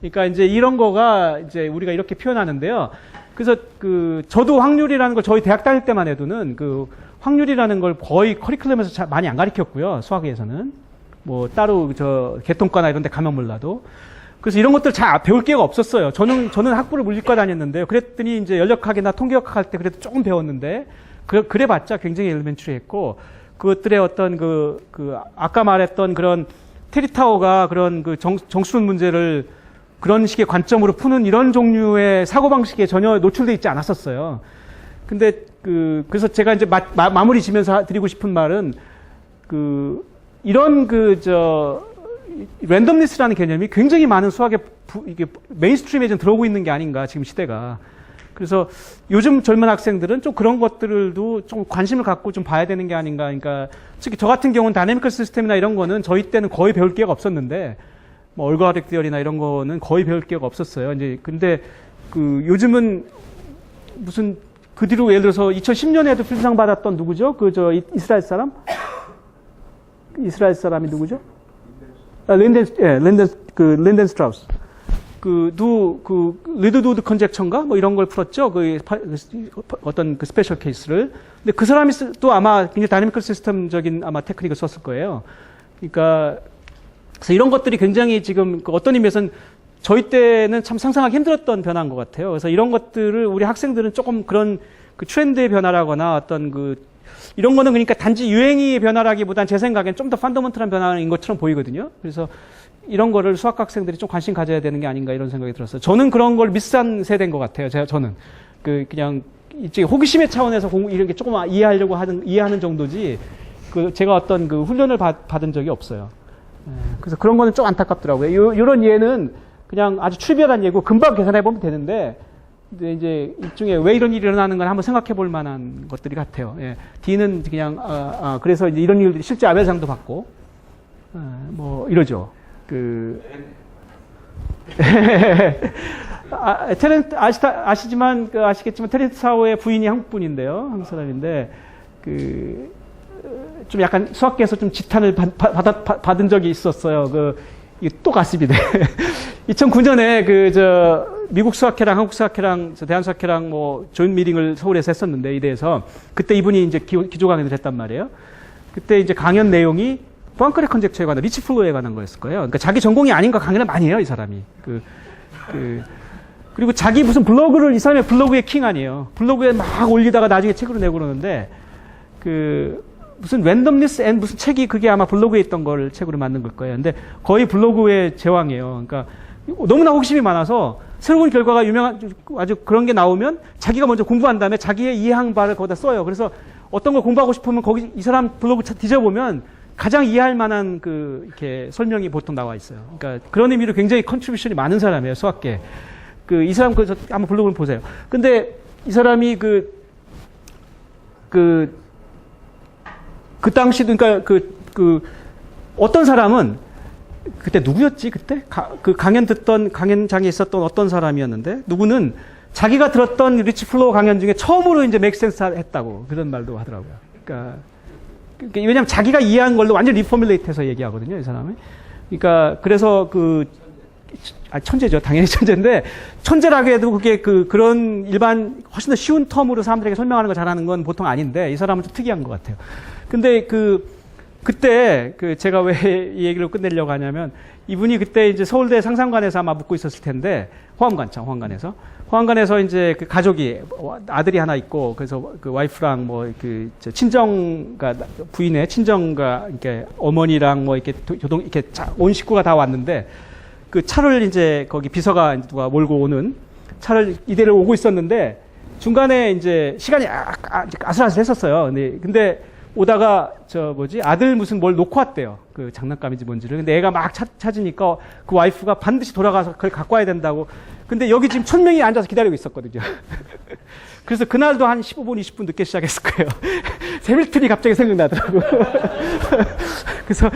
그러니까 이제 이런 거가 이제 우리가 이렇게 표현하는데요. 그래서 저도 확률이라는 걸 저희 대학 다닐 때만 해도는 확률이라는 걸 거의 커리큘럼에서 많이 안 가르쳤고요. 수학에서는. 따로 개통과나 이런 데 가면 몰라도. 그래서 이런 것들 잘 배울 기회가 없었어요. 저는 학부를 물리과 다녔는데요. 그랬더니 이제 연력학이나 통계학 할 때 그래도 조금 배웠는데, 그래봤자 굉장히 엘리멘트리 했고, 그것들의 어떤 아까 말했던 그런 테리타워가 그런 정수론 문제를 그런 식의 관점으로 푸는 이런 종류의 사고방식에 전혀 노출되어 있지 않았었어요. 근데 그래서 제가 이제 마무리 지면서 드리고 싶은 말은 이런 랜덤리스라는 개념이 굉장히 많은 수학의 이게 메인스트림에 좀 들어오고 있는 게 아닌가 지금 시대가. 그래서 요즘 젊은 학생들은 좀 그런 것들도 좀 관심을 갖고 좀 봐야 되는 게 아닌가. 그러니까 특히 저 같은 경우는 다이내미컬 시스템이나 이런 거는 저희 때는 거의 배울 기회가 없었는데 얼거리틱 디어리나 이런 거는 거의 배울 기회가 없었어요. 이제 근데 요즘은 무슨 그 뒤로 예를 들어서 2010년에도 필드상 받았던 누구죠? 이스라엘 사람? 이스라엘 사람이 누구죠? 랜덴 스트라우스. 리드우드 컨젝처인가? 이런 걸 풀었죠? 어떤 스페셜 케이스를. 근데 그 사람이 또 아마 굉장히 다이내미컬 시스템적인 아마 테크닉을 썼을 거예요. 그러니까, 그래서 이런 것들이 굉장히 지금 어떤 의미에서는 저희 때는 참 상상하기 힘들었던 변화인 것 같아요. 그래서 이런 것들을 우리 학생들은 조금 그런 트렌드의 변화라거나 어떤 이런 거는 그러니까 단지 유행의 변화라기보단 제 생각엔 좀 더 펀더먼털한 변화인 것처럼 보이거든요. 그래서 이런 거를 수학 학생들이 좀 관심 가져야 되는 게 아닌가 이런 생각이 들었어요. 저는 그런 걸 미스한 세대인 것 같아요. 저는 그냥 호기심의 차원에서 이런 게 조금 이해하는 정도지. 제가 어떤 훈련을 받은 적이 없어요. 그래서 그런 거는 좀 안타깝더라고요. 이런 예는 그냥 아주 트리비얼한 예고 금방 계산해 보면 되는데 이제 일종의 왜 이런 일이 일어나는 건 한번 생각해 볼 만한 것들이 같아요. 예. D는 그냥, 그래서 이제 이런 일들이 실제 아벨상도 받고, 뭐, 이러죠. 아시지만, 아시겠지만, 테렌트 사워의 부인이 한국 분인데요. 한국 사람인데, 좀 약간 수학계에서 좀 지탄을 받은 적이 있었어요. 이게 또 가십이네. 2009년에 미국 수학회랑 한국 수학회랑 대한 수학회랑 뭐 조인 미팅을 서울에서 했었는데 이대에서 그때 이분이 이제 기조 강연을 했단 말이에요. 그때 이제 강연 내용이 포안크레 컨젝처에 관한 리치 플로우에 관한 거였을 거예요. 그러니까 자기 전공이 아닌 거 강연을 많이 해요, 이 사람이. 그리고 자기 무슨 블로그를 이 사람의 블로그의 킹 아니에요. 블로그에 막 올리다가 나중에 책으로 내고 그러는데 무슨 랜덤리스 앤 무슨 책이 그게 아마 블로그에 있던 걸 책으로 만든 걸 거예요. 근데 거의 블로그의 제왕이에요. 그러니까 너무나 호기심이 많아서 새로운 결과가 아주 그런 게 나오면 자기가 먼저 공부한 다음에 자기의 이해한 바를 거기다 써요. 그래서 어떤 걸 공부하고 싶으면 거기 이 사람 블로그 뒤져보면 가장 이해할 만한 이렇게 설명이 보통 나와 있어요. 그러니까 그런 의미로 굉장히 컨트리뷰션이 많은 사람이에요. 수학계. 이 사람 한번 블로그를 보세요. 근데 이 사람이 그 당시도, 그러니까 어떤 사람은, 그때 누구였지, 그때? 강연장에 있었던 어떤 사람이었는데, 누구는 자기가 들었던 리치 플로우 강연 중에 처음으로 이제 맥 센스 했다고, 그런 말도 하더라고요. 그러니까 왜냐면 자기가 이해한 걸로 완전 리포뮬레이트 해서 얘기하거든요, 이 사람이. 그러니까, 그래서 천재죠. 당연히 천재인데, 천재라고 해도 그게 그런 일반, 훨씬 더 쉬운 텀으로 사람들에게 설명하는 걸 잘하는 건 보통 아닌데, 이 사람은 좀 특이한 것 같아요. 근데 그때 제가 왜 이 얘기를 끝내려고 하냐면, 이분이 그때 이제 서울대 상상관에서 아마 묵고 있었을 텐데, 호암관에서 이제 가족이, 아들이 하나 있고, 그래서 와이프랑 뭐 친정가, 부인의 친정가, 이렇게 어머니랑 뭐 이렇게 이렇게 온 식구가 다 왔는데, 차를 이제 거기 비서가 누가 몰고 오는 차를 이대로 오고 있었는데 중간에 이제 시간이 아슬아슬했었어요. 근데 오다가 아들 무슨 뭘 놓고 왔대요. 장난감인지 뭔지를. 근데 애가 막 찾으니까 그 와이프가 반드시 돌아가서 그걸 갖고 와야 된다고. 근데 여기 지금 1000명이 앉아서 기다리고 있었거든요. 그래서 그날도 한 15분, 20분 늦게 시작했을 거예요. 해밀턴이 갑자기 생각나더라고요. 그래서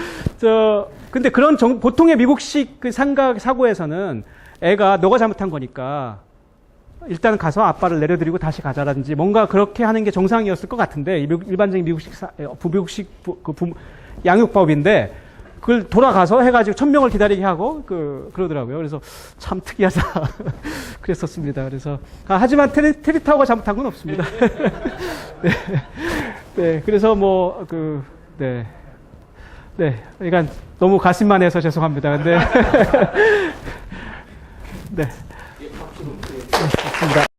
근데 그런 보통의 미국식 상고에서는 애가 너가 잘못한 거니까 일단 가서 아빠를 내려드리고 다시 가자라든지 뭔가 그렇게 하는 게 정상이었을 것 같은데 일반적인 미국식 양육법인데 그걸 돌아가서 해가지고 1000명을 기다리게 하고 그러더라고요. 그래서 참 특이하다 그랬었습니다. 그래서 하지만 테리타워가 잘못한 건 없습니다. 네. 네, 그래서 네, 그러니까 너무 가슴만 해서 죄송합니다. 근데 네, 맞습니다.